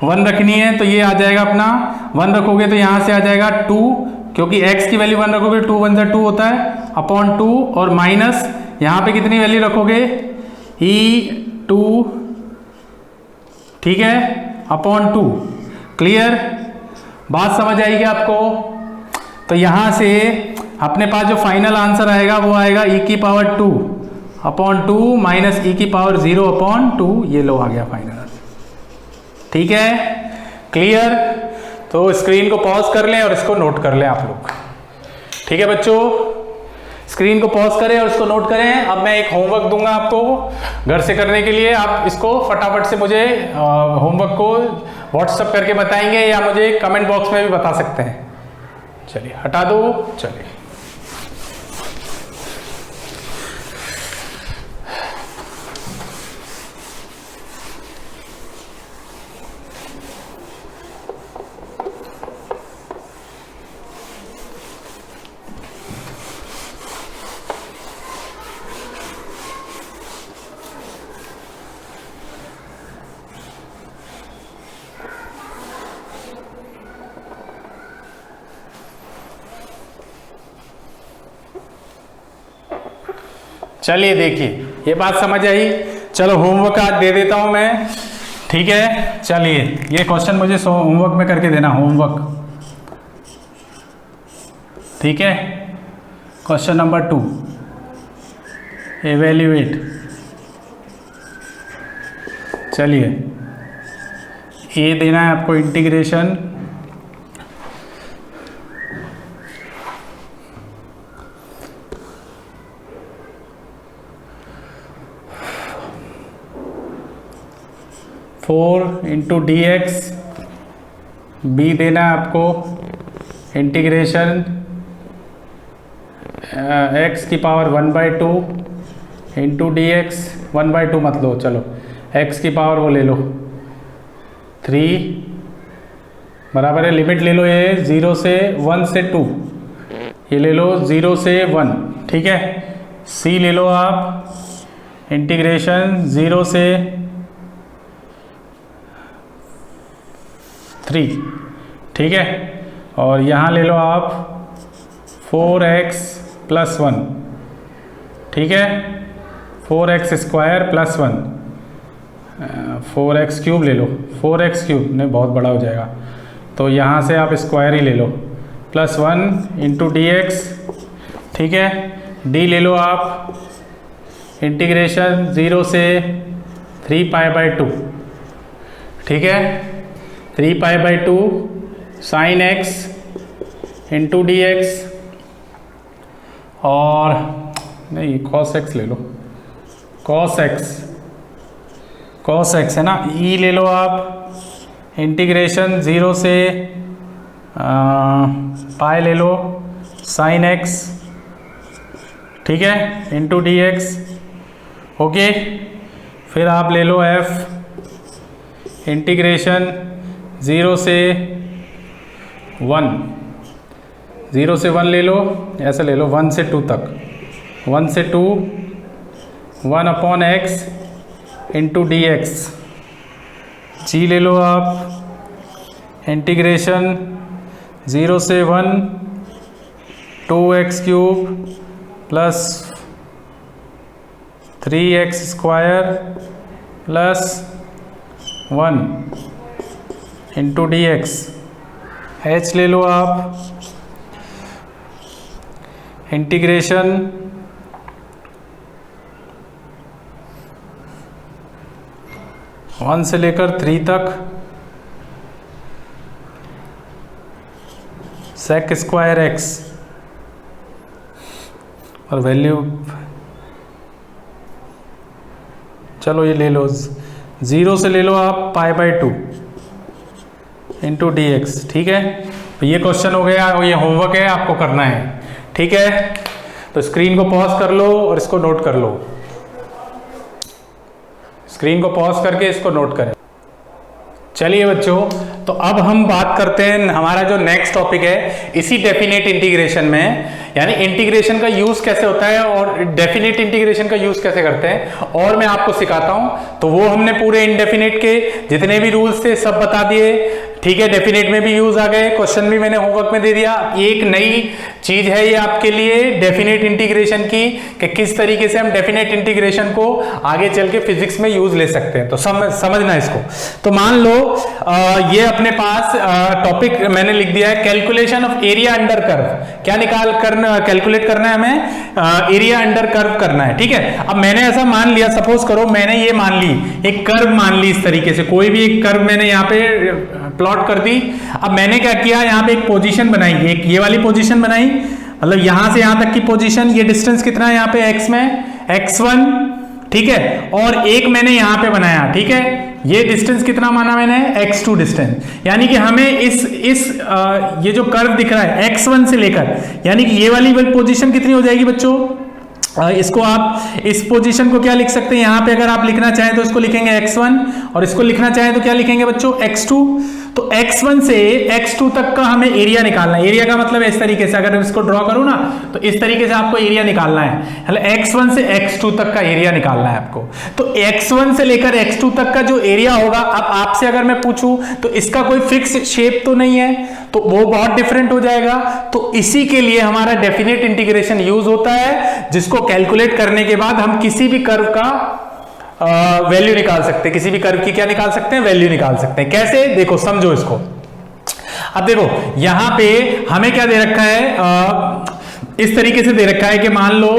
1 रखनी है। तो ये आ जाएगा अपना 1 रखोगे तो यहाँ से आ जाएगा 2, क्योंकि x की वैल्यू 1 रखोगे, 2 1 2 होता है, अपॉन 2, और माइनस यहाँ पे कितनी वैल्यू रखोगे, e2, ठीक है, अपॉन 2। क्लियर, बात समझ आएगी आपको। तो यहां से अपने पास जो फाइनल आंसर आएगा वो आएगा e की पावर 2 अपॉन 2 माइनस e की पावर 0 अपॉन 2। ये लो आ गया फाइनल आंसर, ठीक है, क्लियर। तो स्क्रीन को पॉज कर लें और इसको नोट कर लें आप लोग, ठीक है बच्चों। स्क्रीन को पॉज करें और इसको नोट करें। अब मैं एक होमवर्क दूंगा आपको घर से करने के लिए, आप इसको फटाफट से मुझे होमवर्क को व्हाट्सएप करके बताएंगे, या मुझे कमेंट बॉक्स में भी बता सकते हैं। चलिए हटा दो, चलिए। चलिए देखिए, ये बात समझ आई। चलो होमवर्क आज दे देता हूं मैं, ठीक है। चलिए ये क्वेश्चन मुझे होमवर्क में करके देना, होमवर्क, ठीक है। Question number 2, evaluate. चलिए ये देना है आपको integration four into d x, b देना है आपको इंटीग्रेशन एक्स की पावर 1/2 इंटू डी एक्स, 1/2 मत लो, चलो एक्स की पावर वो ले लो 3 बराबर है, लिमिट ले लो ये 0 से 1 से 2, ये ले लो 0 से 1, ठीक है। सी ले लो आप इंटीग्रेशन 0 से 3, ठीक है। और यहाँ ले लो आप 4x + 1, ठीक है, 4x² + 1, 4x क्यूब ले लो, 4x क्यूब नहीं बहुत बड़ा हो जाएगा, तो यहाँ से आप स्क्वायर ही ले लो, +1 इंटू डी एक्स, ठीक है। डी ले लो आप इंटीग्रेशन 0 से 3π/2, ठीक है, 3π/2 sin x into d x, और नहीं cos x ले लो, कॉस एक्स है ना, ई ले लो आप, इंटीग्रेशन 0 से पाई ले लो साइन एक्स, ठीक है, इंटू डी एक्स। ओके, फिर आप ले लो एफ, इंटीग्रेशन 0 से 1, 0 से 1 ले लो, ऐसा ले लो 1 से 2 तक, 1 से 2, 1 upon x into d x. G ले लो आप, इंटीग्रेशन 0 से 1 2x cube plus 3x square plus 1 into d x. H ले लो आप, इंटीग्रेशन 1 से लेकर 3 तक सेक स्क्वायर एक्स, और वैल्यू चलो ये ले लो, 0 से ले लो आप π/2 इंटू डी एक्स, ठीक है। तो ये क्वेश्चन हो गया और ये होमवर्क है, आपको करना है, ठीक है। तो स्क्रीन को पॉज कर लो और इसको नोट कर लो, स्क्रीन को पॉज करके इसको नोट करें। चलिए बच्चों, तो अब हम बात करते हैं, हमारा जो नेक्स्ट टॉपिक है इसी डेफिनेट इंटीग्रेशन में, यानी इंटीग्रेशन का यूज कैसे होता है और डेफिनेट इंटीग्रेशन का यूज कैसे करते हैं, और मैं आपको सिखाता हूं। तो वो हमने पूरे इंडेफिनेट के जितने भी रूल्स थे सब बता दिए, ठीक है। डेफिनेट में भी यूज आ गए, क्वेश्चन भी मैंने होमवर्क में दे दिया। एक नई चीज है ये आपके लिए डेफिनेट इंटीग्रेशन की, कि किस तरीके से हम डेफिनेट इंटीग्रेशन को आगे चल के फिजिक्स में यूज ले सकते हैं। तो समझना इसको। तो मान लो ये अपने पास टॉपिक मैंने लिख दिया है, calculation of area under curve. क्या कैलकुलेट करना है हमें? एरिया अंडर कर्व करना है, ठीक है। अब मैंने ऐसा मान लिया, सपोज करो मैंने ये मान ली, एक कर्व मान ली, इस तरीके से कोई भी एक कर्व मैंने यहाँ पे प्लॉट कर दी। अब मैंने क्या किया, यहाँ पे एक पोजीशन बनाई, एक ये वाली पोजीशन बनाई, मतलब यहां से यहां तक की पोजीशन, ये डिस्टेंस कितना है यहाँ पे x में, x1, ठीक है। और एक मैंने यहाँ पे बनाया, ठीक है, ये डिस्टेंस कितना माना मैंने, x2 डिस्टेंस। यानी कि हमें ये जो कर्व दिख रहा है x1 से लेकर, यानी कि ये वाली पोजीशन कितनी हो जाएगी बच्चों, इसको आप इस पोजीशन को क्या लिख सकते हैं, यहां पे अगर आप लिखना चाहें तो इसको लिखेंगे x1, और इसको लिखना चाहें तो क्या लिखेंगे बच्चों, x2। तो x1 से x2 तक का हमें एरिया निकालना है। एरिया का मतलब इस तरीके से, अगर इसको ड्रॉ करूं ना तो इस तरीके से आपको एरिया निकालना है, x1 से x2 तक का एरिया निकालना है आपको। तो x1 से लेकर x2 तक का जो एरिया होगा, अब आपसे अगर मैं पूछूं तो इसका कोई फिक्स शेप तो नहीं है, तो वो बहुत डिफरेंट हो जाएगा। तो इसी के लिए हमारा डेफिनेट इंटीग्रेशन यूज होता है, जिसको कैलकुलेट करने के बाद हम किसी भी कर्व का वैल्यू निकाल सकते हैं, किसी भी कर्व की क्या निकाल सकते हैं, वैल्यू निकाल सकते हैं। कैसे, देखो समझो इसको। अब देखो यहां पे हमें क्या दे रखा है, इस तरीके से दे रखा है कि मान लो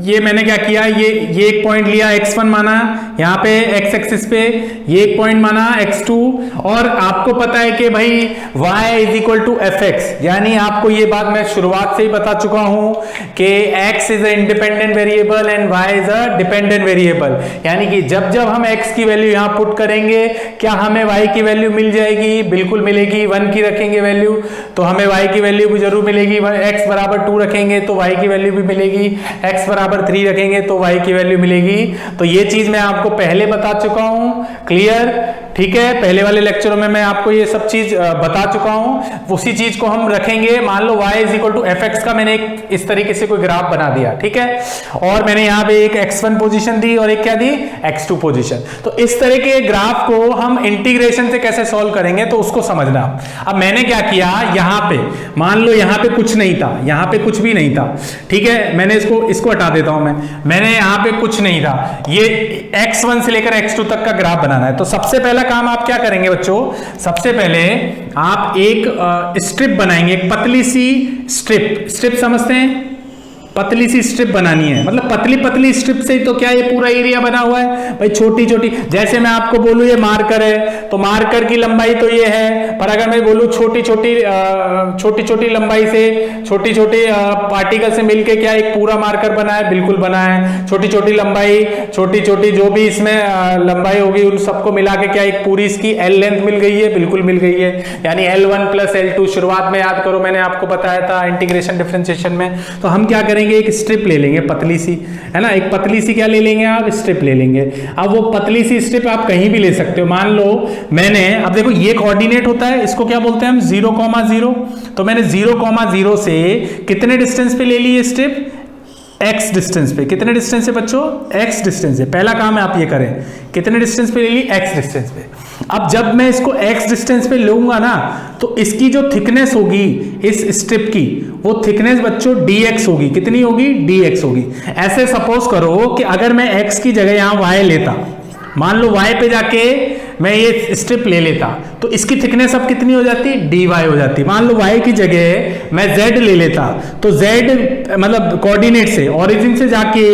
ये मैंने क्या किया, ये एक पॉइंट लिया, x1 माना यहाँ पे x एक्सिस पे, ये एक पॉइंट माना x2, और आपको पता है कि भाई y is equal to fx, यानी आपको ये बात मैं शुरुआत से ही बता चुका हूं कि x is a independent variable and y is a dependent variable. यानी कि जब जब हम x की वैल्यू यहां पुट करेंगे, क्या हमें y की वैल्यू मिल जाएगी, बिल्कुल मिलेगी। 1 की रखेंगे वैल्यू तो हमें y की वैल्यू भी जरूर मिलेगी, x बराबर 2 रखेंगे तो y की वैल्यू भी मिलेगी, x बराबर 3 रखेंगे तो y की वैल्यू मिलेगी। तो ये चीज मैं आपको पहले बता चुका हूं, क्लियर, ठीक है। पहले वाले लेक्चरों में मैं आपको ये सब चीज बता चुका हूं। उसी चीज को हम रखेंगे। मान लो y is equal to fx का मैंने एक इस तरीके से कोई ग्राफ बना दिया, ठीक है, और मैंने यहाँ पे एक x1 पोजीशन दी और एक क्या दी, x2 पोजीशन। तो इस तरह के ग्राफ को हम इंटीग्रेशन से कैसे सॉल्व करेंगे, तो उसको समझना। अब मैंने क्या किया, यहाँ पे मान लो यहाँ पे कुछ नहीं था, यहाँ पे कुछ भी नहीं था, ठीक है, मैंने इसको हटा देता हूं मैंने यहाँ पे कुछ नहीं था, ये x1 से लेकर x2 तक का ग्राफ बनाना है। तो सबसे पहला काम आप क्या करेंगे बच्चों, सबसे पहले आप एक स्ट्रिप बनाएंगे, एक पतली सी स्ट्रिप समझते हैं, पतली सी स्ट्रिप बनानी है, मतलब पतली पतली स्ट्रिप से तो क्या ये पूरा एरिया बना हुआ है भाई, छोटी छोटी। जैसे मैं आपको बोलूं ये मार्कर है तो मार्कर की लंबाई तो ये है, पर अगर मैं बोलूं छोटी छोटी लंबाई से छोटी छोटी पार्टिकल से मिलके क्या एक पूरा मार्कर बना है, बिल्कुल बना है। छोटी छोटी लंबाई, छोटी छोटी जो भी इसमें लंबाई होगी उन सबको मिला के क्या एक पूरी इसकी एल लेंथ मिल गई है, बिल्कुल मिल गई है। यानी L1 + L2 शुरुआत में याद करो मैंने आपको बताया था इंटीग्रेशन डिफरेंशिएशन में। तो हम क्या करेंगे, एक स्ट्रिप ले लेंगे पतली सी, है ना, एक पतली सी क्या ले लेंगे आप, स्ट्रिप ले लेंगे। अब वो पतली सी स्ट्रिप आप कहीं भी ले सकते हो। मान लो मैंने, अब देखो ये कोऑर्डिनेट होता है, इसको क्या बोलते हैं हम, 0,0। तो मैंने 0,0 से कितने डिस्टेंस पे ले ली ये स्ट्रिप, x डिस्टेंस पे। कितने डिस्टेंस है बच्चों, x डिस्टेंस है। पहला काम है आप ये करें, कितने डिस्टेंस पे ले ली, x डिस्टेंस पे। अब जब मैं इसको x डिस्टेंस पे लूंगा ना, तो इसकी जो थिकनेस होगी इस स्ट्रिप की, वो थिकनेस बच्चों dx होगी। कितनी होगी, dx होगी। ऐसे सपोज करो कि अगर मैं x की जगह यहां y लेता, मान लो y पे जाके मैं ये स्ट्रिप ले लेता, तो इसकी थिकनेस अब कितनी हो जाती, dy हो जाती। मान लो y की जगह मैं z ले लेता, तो z मतलब कोऑर्डिनेट से, ओरिजिन से जाके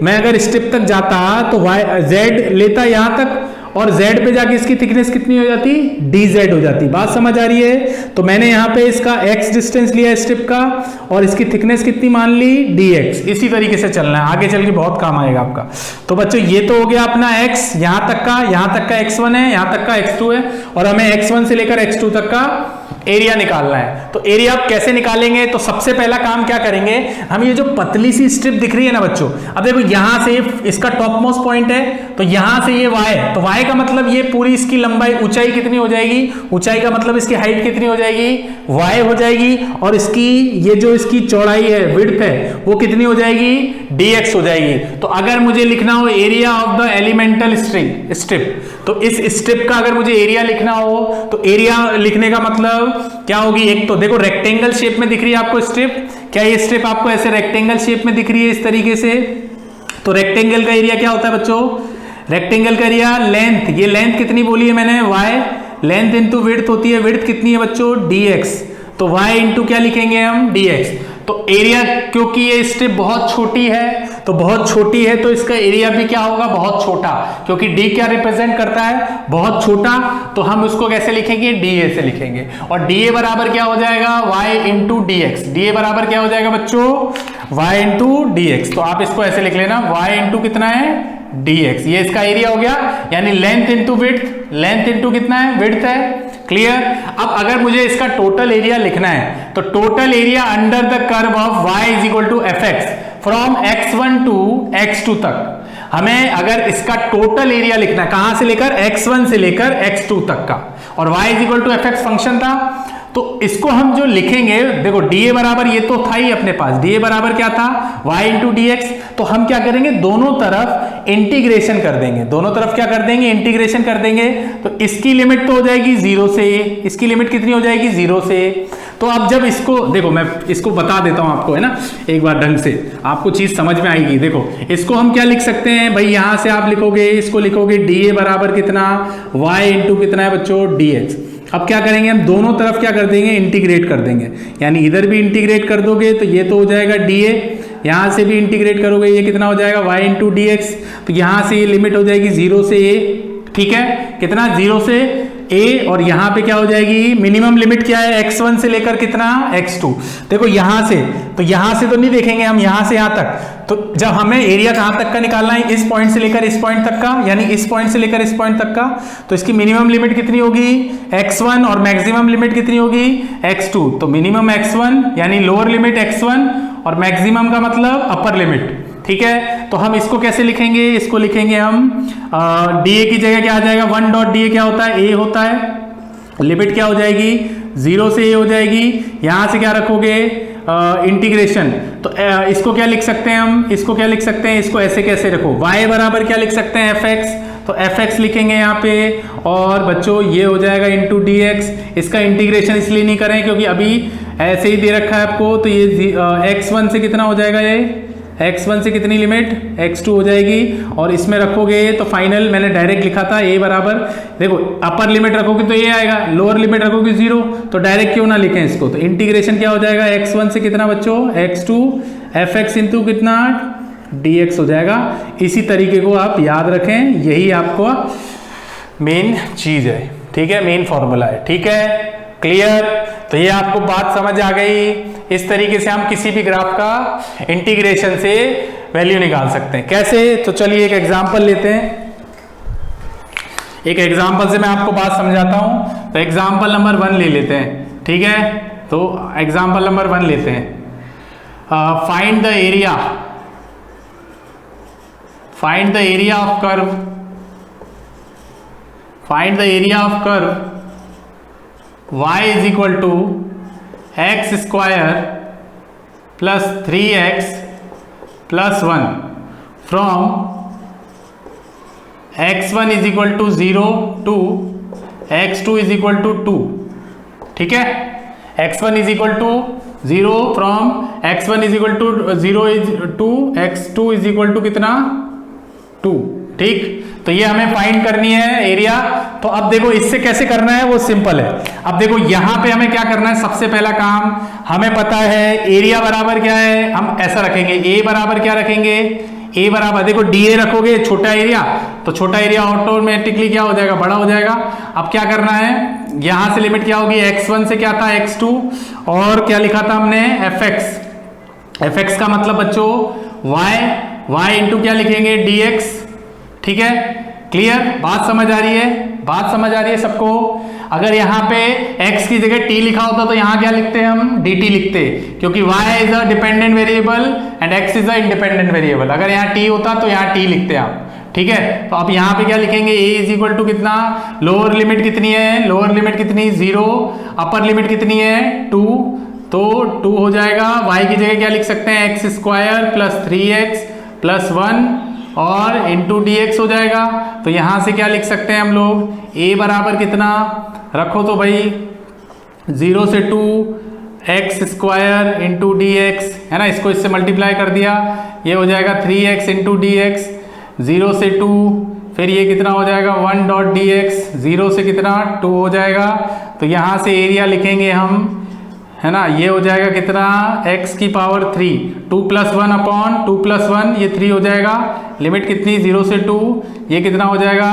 मैं अगर स्ट्रिप तक जाता तो z लेता यहां तक, और z पे जाके इसकी थिकनेस कितनी हो जाती, dz हो जाती। बात समझ आ रही है। तो मैंने यहाँ पे इसका x डिस्टेंस लिया स्ट्रिप का, और इसकी थिकनेस कितनी मान ली, dx। इसी तरीके से चलना है, आगे चल के बहुत काम आएगा आपका। तो बच्चों ये तो हो गया अपना x, यहाँ तक का x1 है, यहाँ तक का x2 है, और हमें x1 से लेकर x2 तक का एरिया निकालना है। तो एरिया आप कैसे निकालेंगे, तो सबसे पहला काम क्या करेंगे हम, ये जो पतली सी स्ट्रिप दिख रही है ना बच्चों, अब देखो यहां से इसका टॉप मोस्ट पॉइंट है, तो यहां से ये y, तो y का मतलब ये पूरी इसकी लंबाई, ऊंचाई कितनी हो जाएगी, ऊंचाई का मतलब इसकी हाइट कितनी हो जाएगी, y हो जाएगी, और इसकी ये जो इसकी चौड़ाई है, विड्थ है, वो कितनी हो जाएगी, dx हो जाएगी। तो अगर मुझे लिखना हो area of the elemental strip, तो इस स्ट्रिप का अगर मुझे एरिया लिखना हो, तो एरिया लिखने का मतलब क्या होगी, एक तो देखो रेक्टेंगल शेप में दिख रही है आपको स्ट्रिप, क्या ये स्ट्रिप आपको ऐसे रेक्टेंगल शेप में दिख रही है इस तरीके से, तो रेक्टेंगल का एरिया क्या होता है बच्चों, रेक्टेंगल का एरिया लेंथ, ये लेंथ कितनी बोली है मैंने, y, लेंथ इंटू विड्थ होती है, विड्थ कितनी है बच्चों, dx, तो y इंटू क्या लिखेंगे हम, dx। तो एरिया, क्योंकि ये स्ट्रिप बहुत छोटी है, तो बहुत छोटी है तो इसका एरिया भी क्या होगा, बहुत छोटा, क्योंकि d क्या रिप्रेजेंट करता है, बहुत छोटा। तो हम उसको कैसे लिखेंगे, dA से लिखेंगे, और dA बराबर क्या हो जाएगा, y इंटू dx। dA बराबर क्या हो जाएगा बच्चों, y इंटू dx। तो आप इसको ऐसे लिख लेना, y इंटू कितना है, dx। ये इसका एरिया हो गया, यानी length into width, length into कितना है, विड्थ है। क्लियर। अब अगर मुझे इसका टोटल एरिया लिखना है, तो total area under the curve of y is equal to fx from x1 to x2 तक। हमें अगर इसका टोटल एरिया लिखना है, कहां से लेकर, x1 से लेकर x2 तक का, और y is equal to fx function था, तो इसको हम जो लिखेंगे, देखो dA बराबर ये तो था ही अपने पास, dA बराबर क्या था, y इंटू dx। तो हम क्या करेंगे, दोनों तरफ इंटीग्रेशन कर देंगे, दोनों तरफ क्या कर देंगे, इंटीग्रेशन कर देंगे। तो इसकी लिमिट तो हो जाएगी 0 से, इसकी लिमिट कितनी हो जाएगी, 0 से। तो अब जब इसको देखो, मैं इसको बता देता हूं आपको, है ना, एक बार ढंग से आपको चीज समझ में आएगी। देखो इसको हम क्या लिख सकते हैं भाई, यहां से आप लिखोगे, इसको लिखोगे dA बराबर कितना, y इंटू कितना है बच्चों, dx। अब क्या करेंगे हम, दोनों तरफ क्या कर देंगे, इंटीग्रेट कर देंगे, यानी इधर भी इंटीग्रेट कर दोगे तो ये तो हो जाएगा dA, यहां से भी इंटीग्रेट करोगे, ये कितना हो जाएगा, y इंटू dx। तो यहां से ये लिमिट हो जाएगी 0 से a, ठीक है, कितना, 0 से a, और यहां पे क्या हो जाएगी, मिनिमम लिमिट क्या है, x1 से लेकर कितना, x2। देखो यहां से, तो यहां से तो नहीं देखेंगे हम, यहां से यहां तक। तो जब हमें एरिया कहां तक का निकालना है, इस पॉइंट से लेकर इस पॉइंट तक का, यानी इस पॉइंट से लेकर इस पॉइंट तक का, तो इसकी मिनिमम लिमिट कितनी होगी, x1, और मैक्सिमम लिमिट कितनी होगी, x2। तो मिनिमम x1 यानी लोअर लिमिट x1, और मैक्सिमम का मतलब अपर लिमिट, ठीक है। तो हम इसको कैसे लिखेंगे, इसको लिखेंगे हम dA की जगह क्या आ जाएगा, 1 डॉट dA क्या होता है, a होता है, लिमिट क्या हो जाएगी, 0 से a हो जाएगी, यहां से क्या रखोगे, इंटीग्रेशन। तो इसको क्या लिख सकते हैं हम, इसको क्या लिख सकते हैं, इसको ऐसे कैसे रखो, y बराबर क्या लिख सकते हैं, fx। तो fx लिखेंगे यहाँ पे, और बच्चों ये हो जाएगा इंटू dx। इसका इंटीग्रेशन इसलिए नहीं करें क्योंकि अभी ऐसे ही दे रखा है आपको, तो ये x1 से कितना हो जाएगा, ये x1 से कितनी लिमिट, x2 हो जाएगी, और इसमें रखोगे तो फाइनल मैंने डायरेक्ट लिखा था a बराबर, देखो अपर लिमिट रखोगे तो ये आएगा, लोअर लिमिट रखोगे 0, तो डायरेक्ट क्यों ना लिखें इसको। तो इंटीग्रेशन क्या हो जाएगा, x1 से कितना बच्चों, x2, एफ एक्स इंटू कितना dx हो जाएगा। इसी तरीके को आप याद रखें, यही आपको मेन चीज है, ठीक है, मेन फॉर्मूला है, ठीक है, क्लियर। तो ये आपको बात समझ आ गई। इस तरीके से हम किसी भी ग्राफ का इंटीग्रेशन से वैल्यू निकाल सकते हैं। कैसे? तो चलिए एक एग्जांपल लेते हैं। एक एग्जांपल से मैं आपको बात समझाता हूं। तो एग्जांपल नंबर 1 ले लेते हैं, ठीक है। तो एग्जांपल नंबर 1 लेते हैं। Find the area of curve, find the area of curve y is equal to x square plus 3x plus 1 from x1 is equal to 0 to x2 is equal to 2, ठीक है। x1 is equal to 0 from x1 is equal to 0 is to x2 is equal to कितना 2, ठीक। तो ये हमें find करनी है area. तो अब देखो इससे कैसे करना है, वो सिंपल है। अब देखो यहां पे हमें क्या करना है, सबसे पहला काम हमें पता है एरिया बराबर क्या है, हम ऐसा रखेंगे a बराबर क्या रखेंगे, a बराबर देखो dA रखोगे छोटा एरिया, तो छोटा एरिया ऑटोमेटिकली क्या हो जाएगा, बड़ा हो जाएगा। अब क्या करना है, यहां से लिमिट क्या होगी, x1 से क्या था x2, और क्या लिखा था हमने fx का मतलब बच्चों y इंटू क्या लिखेंगे dx, ठीक है, क्लियर। बात समझ आ रही है, बात समझ आ रही है सबको। अगर यहाँ पे x की जगह t लिखा होता तो यहाँ क्या लिखते हैं हम, dt लिखते, क्योंकि y is a dependent variable and x is a independent variable. अगर यहाँ t होता तो यहाँ t लिखते आप, ठीक है। तो अब यहाँ पे क्या लिखेंगे, a इज इक्वल टू कितना, लोअर लिमिट कितनी है, लोअर लिमिट कितनी 0, अपर लिमिट कितनी है 2, तो 2 हो जाएगा। y की जगह क्या लिख सकते हैं, x square plus 3x plus 1 और इंटू dx हो जाएगा। तो यहां से क्या लिख सकते हैं हम लोग, a बराबर कितना रखो तो भाई 0 से 2 एक्स स्क्वायर इंटू dx, है ना, इसको इससे मल्टीप्लाई कर दिया, ये हो जाएगा 3x इंटू dx, 0 से 2, फिर ये कितना हो जाएगा 1 डॉट dx, 0 से कितना 2 हो जाएगा। तो यहां से एरिया लिखेंगे हम, है ना, ये हो जाएगा कितना x की पावर 3, 2 प्लस 1 अपॉन 2 प्लस 1, ये 3 हो जाएगा। लिमिट कितनी 0 से 2, ये कितना हो जाएगा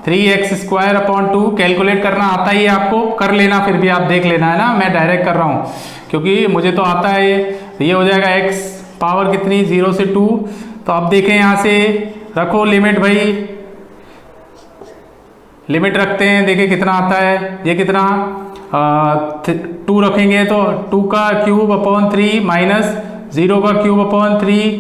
3x स्क्वायर अपॉन 2। कैलकुलेट करना आता ही है आपको, कर लेना, फिर भी आप देख लेना, है ना, मैं डायरेक्ट कर रहा हूँ क्योंकि मुझे तो आता है। ये हो जाएगा x पावर कितनी 0 से 2। तो अब देखें यहाँ से रखो लिमिट, भाई लिमिट रखते हैं, देखें कितना आता है, ये कितना 2 रखेंगे तो 2 का क्यूब अपॉन 3 माइनस 0 का क्यूब अपॉन 3,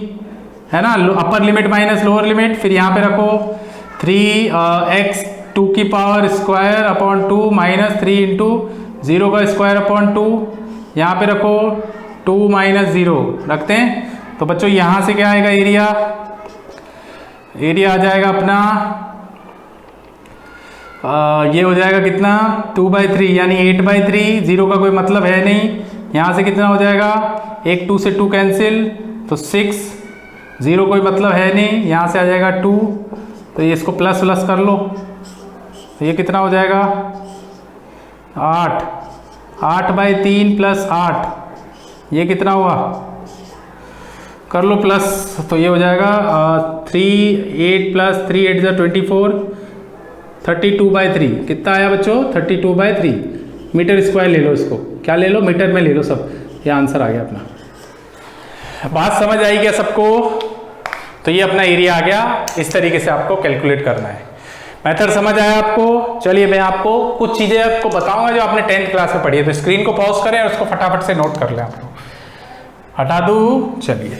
है ना, upper limit minus lower limit. फिर यहाँ पे रखो 3x 2 की power square upon 2 minus 3 into 0 का स्क्वायर अपॉन 2, यहाँ पे रखो 2 माइनस 0 रखते हैं। तो बच्चों यहाँ से क्या आएगा, एरिया आ जाएगा अपना ये हो जाएगा कितना 2/3 यानी 8/3, 0 का कोई मतलब है नहीं। यहाँ से कितना हो जाएगा, 1 2 से 2 कैंसिल, तो 6, 0 कोई मतलब है नहीं, यहाँ से आ जाएगा 2, तो ये इसको प्लस प्लस कर लो, तो ये कितना हो जाएगा 8/3 प्लस 8, ये कितना हुआ, कर लो प्लस, तो ये हो जाएगा 8 प्लस 3 8 जा 24, 32/3 कितना आया बच्चों, 32/3 मीटर स्क्वायर ले लो, इसको क्या ले लो, मीटर में ले लो सब, ये आंसर आ गया अपना। बात समझ आई क्या सबको? तो ये अपना एरिया आ गया। इस तरीके से आपको कैलकुलेट करना है। मेथड समझ आया आपको? चलिए मैं आपको कुछ चीजें आपको बताऊंगा जो आपने 10th क्लास में पढ़ी है। तो स्क्रीन को पॉज करें और उसको फटाफट से नोट कर लें। आप लोग हटा दूं, चलिए।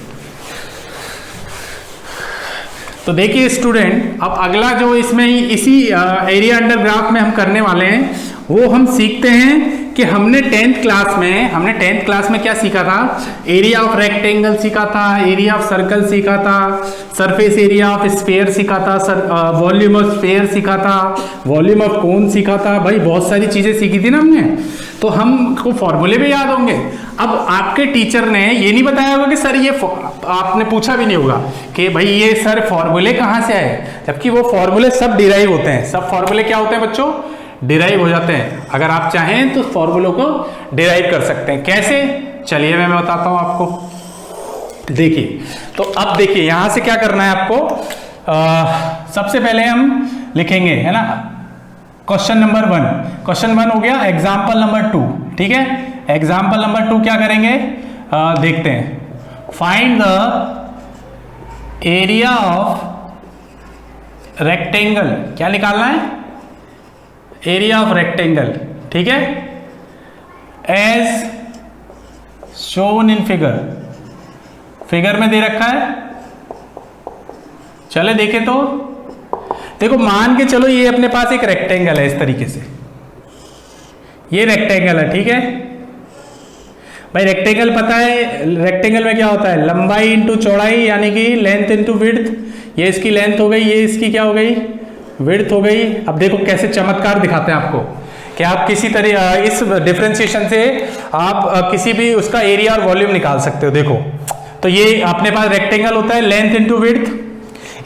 तो देखिए स्टूडेंट, अब अगला जो इसमें ही इसी एरिया अंडर ग्राफ में हम करने वाले हैं, वो हम सीखते हैं कि हमने 10th क्लास में क्या सीखा था, एरिया ऑफ रेक्टेंगल सीखा था, एरिया ऑफ सर्कल सीखा था, सरफेस एरिया ऑफ स्फीयर सीखा था, वॉल्यूम ऑफ स्फीयर सीखा था, वॉल्यूम ऑफ कोन सीखा था। भाई बहुत सारी चीजें सीखी थी ना हमने, तो हमको फॉर्मूले भी याद होंगे। अब आपके टीचर ने ये नहीं बताया होगा कि सर ये, आपने पूछा भी नहीं होगा कि भाई ये सर फॉर्मूले कहाँ से आए, जबकि वो फॉर्मूले सब डिराइव होते हैं। सब फॉर्मूले क्या होते हैं बच्चों, डिराइव हो जाते हैं। अगर आप चाहें तो फॉर्मूलों को डिराइव कर सकते हैं। कैसे, चलिए मैं बताता हूं आपको। देखिए, तो अब देखिए यहां से क्या करना है आपको। सबसे पहले हम लिखेंगे, है ना, क्वेश्चन नंबर 1। क्वेश्चन 1 हो गया, एग्जाम्पल नंबर 2। ठीक है, एग्जाम्पल नंबर 2 क्या करेंगे, देखते हैं। Find the area of rectangle, क्या निकालना है, एरिया ऑफ रेक्टेंगल। ठीक है, as shown in figure, figure में दे रखा है। चले देखे तो देखो, मान के चलो ये अपने पास एक रेक्टेंगल है, इस तरीके से ये रेक्टेंगल है। ठीक है भाई, रेक्टेंगल पता है, रेक्टेंगल में क्या होता है, लंबाई इंटू चौड़ाई, यानी कि लेंथ इंटू विड्थ। ये इसकी लेंथ हो गई, ये इसकी क्या हो गई, विड्थ हो गई। अब देखो कैसे चमत्कार दिखाते हैं आपको कि आप किसी तरह इस डिफरेंशिएशन से आप किसी भी उसका एरिया और वॉल्यूम निकाल सकते हो। देखो, तो ये अपने पास रेक्टेंगल होता है, लेंथ इंटू विड्थ,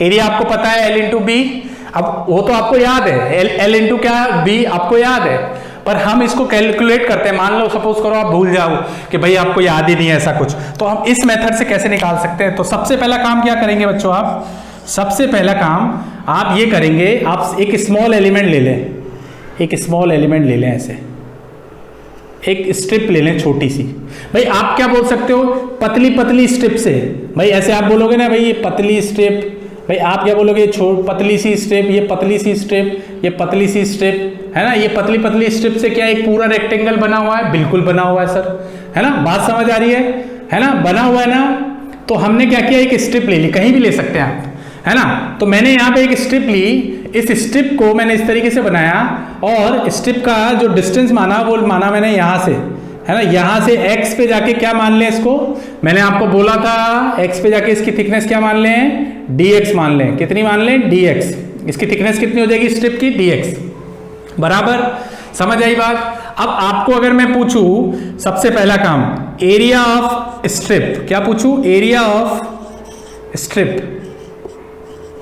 एरिया आपको पता है एल इंटू बी। अब वो तो आपको याद है, एल इंटू क्या, बी आपको याद है, पर हम इसको कैलकुलेट करते हैं। मान लो सपोज करो आप भूल जाओ कि भाई आपको याद ही नहीं है ऐसा कुछ, तो हम इस मेथड से कैसे निकाल सकते हैं। तो सबसे पहला काम क्या करेंगे बच्चों, आप सबसे पहला काम आप ये करेंगे, आप एक स्मॉल एलिमेंट ले लें, एक स्मॉल एलिमेंट ले लें, ऐसे एक स्ट्रिप ले लें छोटी सी। भाई आप क्या बोल सकते हो, पतली पतली स्ट्रिप से। भाई ऐसे आप बोलोगे ना, भाई ये पतली स्ट्रिप, भाई आप क्या बोलोगे, पतली सी स्ट्रिप, ये पतली सी स्ट्रिप, ये पतली सी स्ट्रिप, है ना। ये पतली पतली स्ट्रिप से क्या एक पूरा रेक्टेंगल बना हुआ है, बिल्कुल बना हुआ है सर, है ना, बात समझ आ रही है ना, बना हुआ है ना। तो हमने क्या किया, एक स्ट्रिप ले ली, कहीं भी ले सकते हैं आप, है ना। तो मैंने यहाँ पे एक स्ट्रिप ली, इस स्ट्रिप को मैंने इस तरीके से बनाया, और स्ट्रिप का जो डिस्टेंस माना वो माना मैंने यहाँ से, है ना। यहाँ से x पे जाके क्या मान लें इसको, मैंने आपको बोला था x पे जाके इसकी थिकनेस क्या मान लें, dx मान लें। कितनी मान लें, dx। इसकी थिकनेस कितनी हो जाएगी स्ट्रिप की, dx। बराबर, समझ आई बात। अब आपको अगर मैं पूछूं, सबसे पहला काम एरिया ऑफ स्ट्रिप, क्या पूछूं, एरिया ऑफ स्ट्रिप,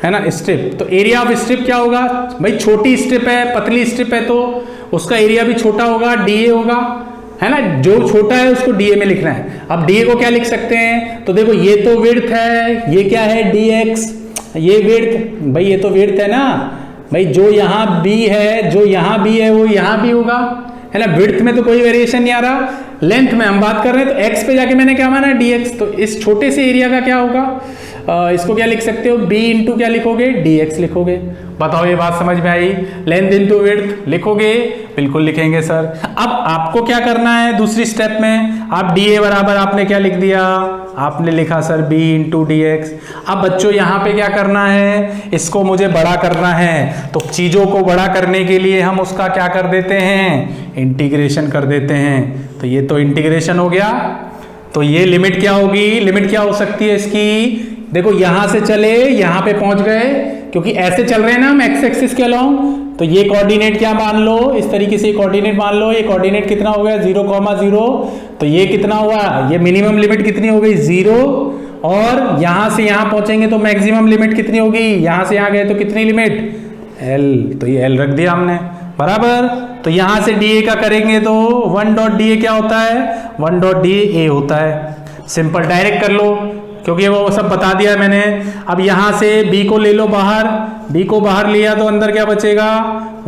है ना, स्ट्रिप। तो एरिया ऑफ स्ट्रिप क्या होगा भाई, छोटी स्ट्रिप है, पतली स्ट्रिप है, तो उसका एरिया भी छोटा होगा, डीए होगा, है ना। जो छोटा है उसको डीए में लिखना है। अब डीए को क्या लिख सकते हैं, तो देखो ये तो विड्थ है, ये क्या है, dx, ये विड्थ, भाई ये तो विड्थ है ना। भाई जो यहाँ b है, जो यहाँ b है वो यहाँ भी होगा, है ना। विड्थ में तो कोई वेरिएशन नहीं आ रहा, लेंथ में हम बात कर रहे हैं, तो x पे जाके मैंने क्या माना, dx। तो इस छोटे से एरिया का क्या होगा, इसको क्या लिख सकते हो, b इंटू क्या लिखोगे, dx लिखोगे। बताओ ये बात समझ में आई, लेंथ इंटू विड्थ लिखोगे, बिल्कुल लिखेंगे सर। अब आपको क्या करना है दूसरी स्टेप में, आप dA बराबर आपने क्या लिख दिया, आपने लिखा सर b इंटू dx। अब बच्चों यहाँ पे क्या करना है, इसको मुझे बड़ा करना है, तो चीजों को बड़ा करने के लिए हम उसका क्या कर देते हैं, इंटीग्रेशन कर देते हैं। तो ये तो इंटीग्रेशन हो गया, तो ये लिमिट क्या होगी, लिमिट क्या हो सकती है इसकी, देखो यहां से चले यहां पे पहुंच गए, क्योंकि ऐसे चल रहे हैं ना हम एक्स एक्सिस के अलोंग, तो ये कोऑर्डिनेट क्या मान लो, इस तरीके से कोऑर्डिनेट मान लो। ये कोऑर्डिनेट कितना हो गया, 0,0, तो ये कितना हुआ, ये मिनिमम लिमिट कितनी हो गई, 0, और यहां से यहां पहुंचेंगे तो मैक्सिमम लिमिट कितनी होगी, यहां से यहां गए तो कितनी लिमिट, l, तो ये l रख दिया हमने, बराबर। तो यहां से dA का करेंगे तो 1.dA क्या होता है, 1.dA होता है। सिंपल, डायरेक्ट कर लो, क्योंकि वो सब बता दिया मैंने। अब यहां से b को ले लो बाहर, b को बाहर लिया तो अंदर क्या बचेगा,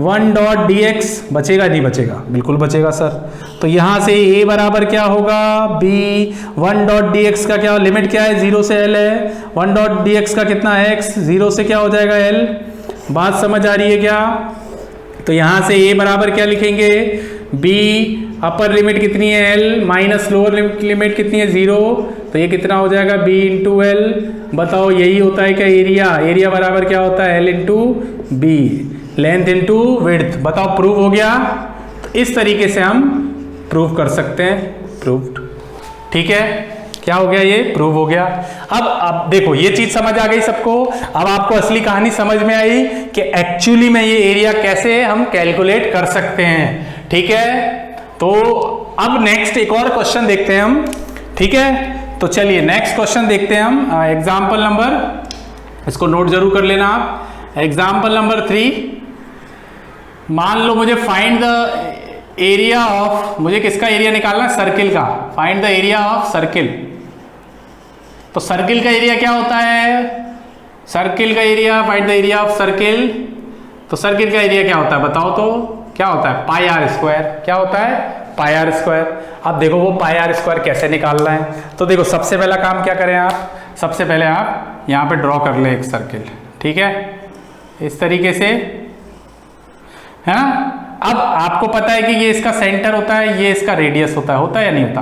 1.dx बचेगा, नहीं बचेगा, बिल्कुल बचेगा सर। तो यहां से a बराबर क्या होगा, b, 1.dx का क्या लिमिट क्या है, 0 से l है, 1.dx का कितना है x, 0 से क्या हो जाएगा l। बात समझ आ रही है क्या। तो यहां से a बराबर क्या लिखेंगे, b अपर लिमिट कितनी है l, माइनस लोअर लिमिट कितनी है 0, तो ये कितना हो जाएगा b इंटू एल। बताओ यही होता है क्या एरिया, एरिया बराबर क्या होता है l into b, length into width. बताओ प्रूव हो गया। तो इस तरीके से हम प्रूव कर सकते हैं, प्रूव्ड। ठीक है, क्या हो गया, ये प्रूव हो गया। अब देखो ये चीज समझ आ गई सबको। अब आपको असली कहानी समझ में आई कि एक्चुअली में ये एरिया कैसे हम कैलकुलेट कर सकते हैं। ठीक है, तो अब नेक्स्ट एक और क्वेश्चन देखते हैं हम। ठीक है, तो चलिए नेक्स्ट क्वेश्चन देखते हैं हम। एग्जाम्पल नंबर, इसको नोट जरूर कर लेना आप। एग्जाम्पल नंबर 3, मान लो मुझे फाइंड द एरिया ऑफ, मुझे किसका एरिया निकालना है, सर्किल का। Find the area of circle. तो सर्किल का एरिया क्या होता है, सर्किल का area, find the area of circle. तो सर्किल का एरिया क्या होता है बताओ, तो क्या होता है पाई आर स्क्वायर। क्या होता है पाई आर स्क्वायर। अब देखो वो पाई आर स्क्वायर कैसे निकालना है, तो देखो सबसे पहला काम क्या करें आप, सबसे पहले आप यहाँ पे ड्रॉ कर ले एक सर्किल, ठीक है, इस तरीके से, है ना। अब आपको पता है कि ये इसका सेंटर होता है, ये इसका रेडियस होता है या नहीं होता।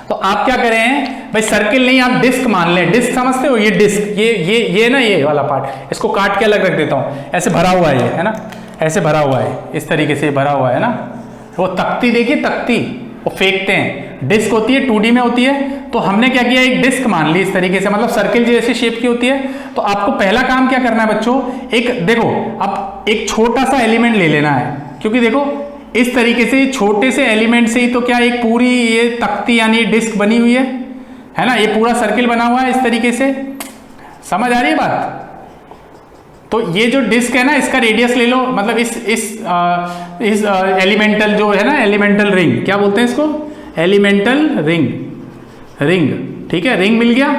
तो आप क्या करें भाई, सर्किल नहीं आप डिस्क मान लें। डिस्क समझते हो, ये डिस्क, ये ना ये वाला पार्ट, इसको काट के अलग रख देता हूं। ऐसे भरा हुआ है ये, है ना, ऐसे भरा हुआ है, इस तरीके से भरा हुआ है ना। वो तख्ती देखिए, तख्ती वो फेंकते हैं, डिस्क होती है 2D में होती है। तो हमने क्या किया, एक डिस्क मान ली इस तरीके से, मतलब सर्किल जैसी शेप की होती है। तो आपको पहला काम क्या करना है बच्चों, एक देखो अब एक छोटा सा एलिमेंट ले लेना है, क्योंकि देखो इस तरीके से छोटे से एलिमेंट से ही तो क्या एक पूरी ये तख्ती यानी डिस्क बनी हुई है ना, ये पूरा सर्किल बना हुआ है इस तरीके से। समझ आ रही है बात। तो ये जो डिस्क है ना, इसका रेडियस ले लो, मतलब इस एलिमेंटल जो है ना, एलिमेंटल रिंग क्या बोलते हैं इसको, एलिमेंटल रिंग, ठीक है, रिंग मिल गया,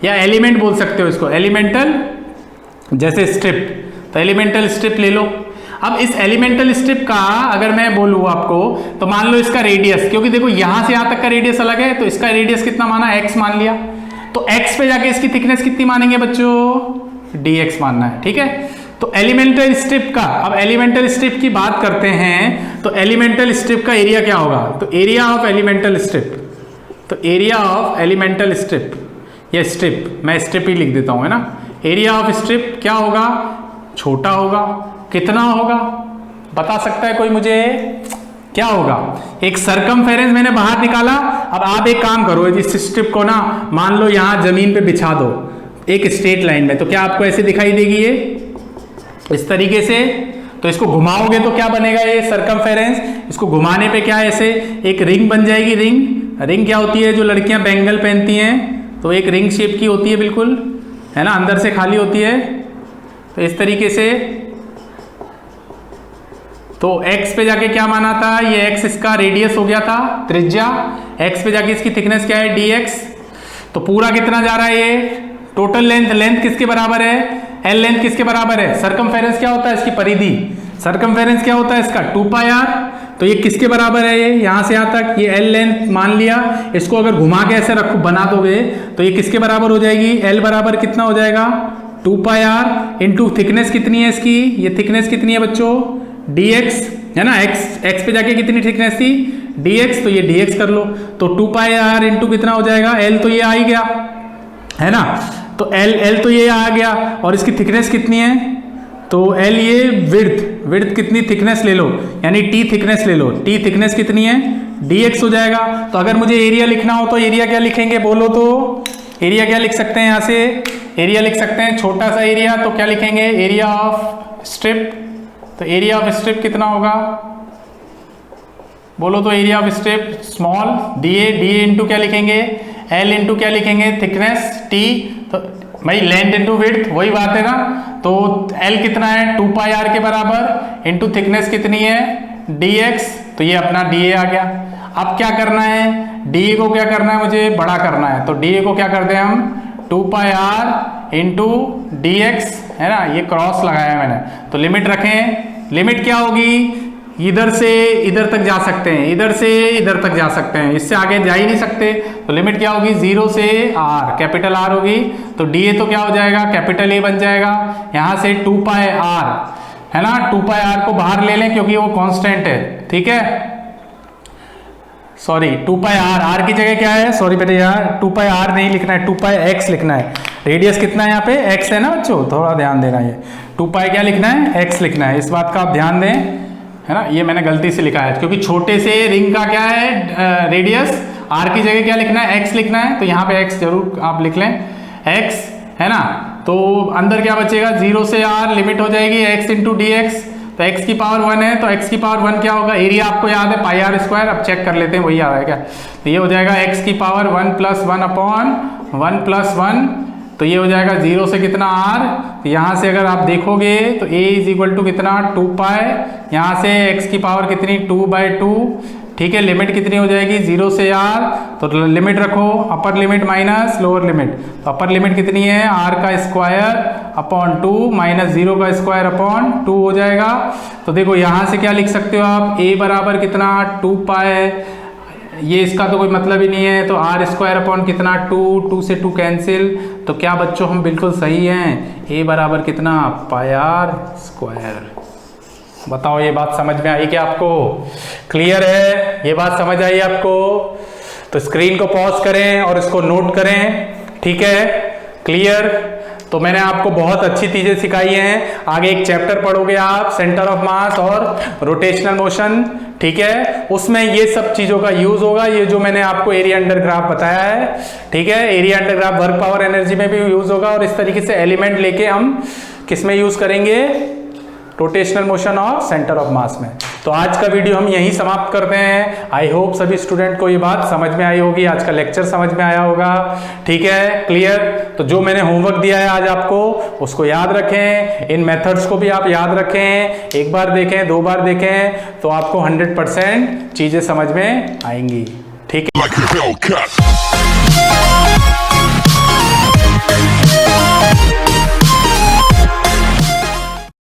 या एलिमेंट बोल सकते हो इसको, एलिमेंटल जैसे स्ट्रिप, तो एलिमेंटल स्ट्रिप ले लो। अब इस एलिमेंटल स्ट्रिप का अगर मैं बोलूँ आपको, तो मान लो इसका रेडियस, क्योंकि देखो यहां से यहां तक का रेडियस अलग है, तो इसका रेडियस कितना माना, x मान लिया। तो x पे जाके इसकी थिकनेस कितनी मानेंगे बच्चों, dx मानना है, ठीक है। तो एलिमेंटल स्ट्रिप का, अब एलिमेंटल स्ट्रिप की बात करते हैं, तो एलिमेंटल स्ट्रिप का एरिया क्या होगा, तो एरिया ऑफ एलिमेंटल स्ट्रिप, तो एरिया ऑफ एलिमेंटल स्ट्रिप, या स्ट्रिप, मैं स्ट्रिप ही लिख देता हूं, है ना। एरिया ऑफ स्ट्रिप क्या होगा, छोटा होगा, कितना होगा बता सकता है कोई मुझे, क्या होगा, एक सरकमफेरेंस मैंने बाहर निकाला। अब आप एक काम करो, इस स्ट्रिप को ना मान लो यहां जमीन पे बिछा दो एक स्ट्रेट लाइन में, तो क्या आपको ऐसे दिखाई देगी ये इस तरीके से। तो इसको घुमाओगे तो क्या बनेगा, ये सरकमफेरेंस, इसको घुमाने पे क्या ऐसे एक रिंग बन जाएगी। रिंग क्या होती है, जो लड़कियां बैंगल पहनती हैं, तो एक रिंग शेप की होती है बिल्कुल, है ना, अंदर से खाली होती है। तो इस तरीके से, तो x पे जाके क्या माना था, ये x इसका रेडियस हो गया था, त्रिज्या, x पे जाके इसकी थिकनेस क्या है, dx। तो पूरा कितना जा रहा है ये, टोटल लेंथ किसके बराबर है, l लेंथ किसके बराबर है, सरकमफेरेंस क्या होता है इसकी परिधि, सरकमफेरेंस क्या होता है इसका 2 पाई r। तो ये किसके बराबर है, ये यहां से यहां तक, ये l लेंथ मान लिया, इसको अगर घुमा के ऐसे रखो बना दोगे तो ये किसके बराबर हो जाएगी, l बराबर कितना हो जाएगा 2 पाई r इंटू थिकनेस कितनी है इसकी, ये थिकनेस कितनी है बच्चों, dx, है ना, x पे जाके कितनी थिकनेस थी dx, तो ये dx कर लो। तो 2 पाई r इंटू कितना हो जाएगा, l तो ये आ ही गया, है ना। तो l तो ये आ गया, और इसकी थिकनेस कितनी है, तो l ये विड्थ कितनी, थिकनेस ले लो, यानी t थिकनेस ले लो, t थिकनेस कितनी है dx हो जाएगा। तो अगर मुझे एरिया लिखना हो तो एरिया क्या लिखेंगे बोलो, तो एरिया क्या लिख सकते हैं, यहाँ से एरिया लिख सकते हैं छोटा सा एरिया, तो क्या लिखेंगे, एरिया ऑफ स्ट्रिप। तो एरिया ऑफ स्ट्रिप कितना होगा बोलो, तो area of strip small D into क्या लिखेंगे, एल इंटू क्या लिखेंगे, थिकनेस टी, तो भाई लेंथ इंटू विड्थ वही बात है ना। तो एल कितना है 2 पाई आर के बराबर, इंटू थिकनेस कितनी है dx, तो ये अपना dA आ गया। अब क्या करना है, dA को क्या करना है, मुझे बड़ा करना है, तो dA को क्या करते हैं हम 2 पाई आर इंटू dx, है ना, ये क्रॉस लगाया मैंने। तो लिमिट रखें, लिमिट क्या होगी, इधर से इधर तक जा सकते हैं, इधर से इधर तक जा सकते हैं, इससे आगे जा ही नहीं सकते। तो लिमिट क्या होगी 0 से r, कैपिटल R होगी। तो dA तो क्या हो जाएगा, कैपिटल A बन जाएगा। यहाँ से 2 पाई r, है ना, 2 पाई r को बाहर ले लें क्योंकि वो कांस्टेंट है, ठीक है, सॉरी 2 पाई r की जगह क्या है, सॉरी बेटे यार 2 पाई r नहीं लिखना है, 2 पाई x लिखना है। रेडियस कितना है यहाँ पे, x है ना बच्चों, थोड़ा ध्यान देना, ये 2 पाई क्या लिखना है, x लिखना है, इस बात का आप ध्यान दें, है ना। ये मैंने गलती से लिखा है क्योंकि छोटे से रिंग का क्या है रेडियस, r की जगह क्या लिखना है, x लिखना है, तो यहाँ पे x जरूर आप लिख लें, x, है ना। तो अंदर क्या बचेगा, 0 से r, लिमिट हो जाएगी x इंटू डी एक्स, तो x की पावर 1 है, तो x की पावर 1 क्या होगा, एरिया आपको याद है पाई आर स्क्वायर, अब चेक कर लेते हैं वही आ रहा है क्या। तो ये हो जाएगा x की पावर 1 प्लस 1 अपॉन 1 प्लस 1, तो ये हो जाएगा 0 से कितना r, यहाँ से अगर आप देखोगे तो a इज इक्वल टू कितना 2 पाई, यहाँ से x की पावर कितनी 2/2, ठीक है, लिमिट कितनी हो जाएगी 0 से r, तो लिमिट रखो upper limit minus lower limit, तो अपर लिमिट कितनी है r का स्क्वायर अपॉन 2 माइनस 0 का स्क्वायर अपॉन 2 हो जाएगा। तो देखो यहां से क्या लिख सकते हो आप, a बराबर कितना 2 पाई, ये इसका तो कोई मतलब ही नहीं है, तो आर स्क्वायर अपॉन कितना 2 से 2 कैंसिल, तो क्या बच्चों हम बिल्कुल सही हैं, a बराबर कितना पाई आर स्क्वायर। बताओ ये बात समझ में आई क्या आपको, क्लियर है, ये बात समझ आई आपको? तो स्क्रीन को पॉज करें और इसको नोट करें, ठीक है, क्लियर। तो मैंने आपको बहुत अच्छी चीजें सिखाई हैं, आगे एक चैप्टर पढ़ोगे आप सेंटर ऑफ मास और रोटेशनल मोशन, ठीक है, उसमें ये सब चीजों का यूज होगा, ये जो मैंने आपको एरिया अंडर ग्राफ बताया है, ठीक है, area under graph work power energy में भी यूज होगा, और इस तरीके से एलिमेंट लेके हम किस में यूज करेंगे, रोटेशनल मोशन और सेंटर ऑफ मास में। तो आज का वीडियो हम यहीं समाप्त करते हैं। आई होप सभी स्टूडेंट को ये बात समझ में आई होगी, आज का लेक्चर समझ में आया होगा, ठीक है, क्लियर। तो जो मैंने होमवर्क दिया है आज आपको, उसको याद रखें, इन मेथड्स को भी आप याद रखें, एक बार देखें 2 बार देखें, तो आपको 100% चीजें समझ में आएंगी, ठीक है।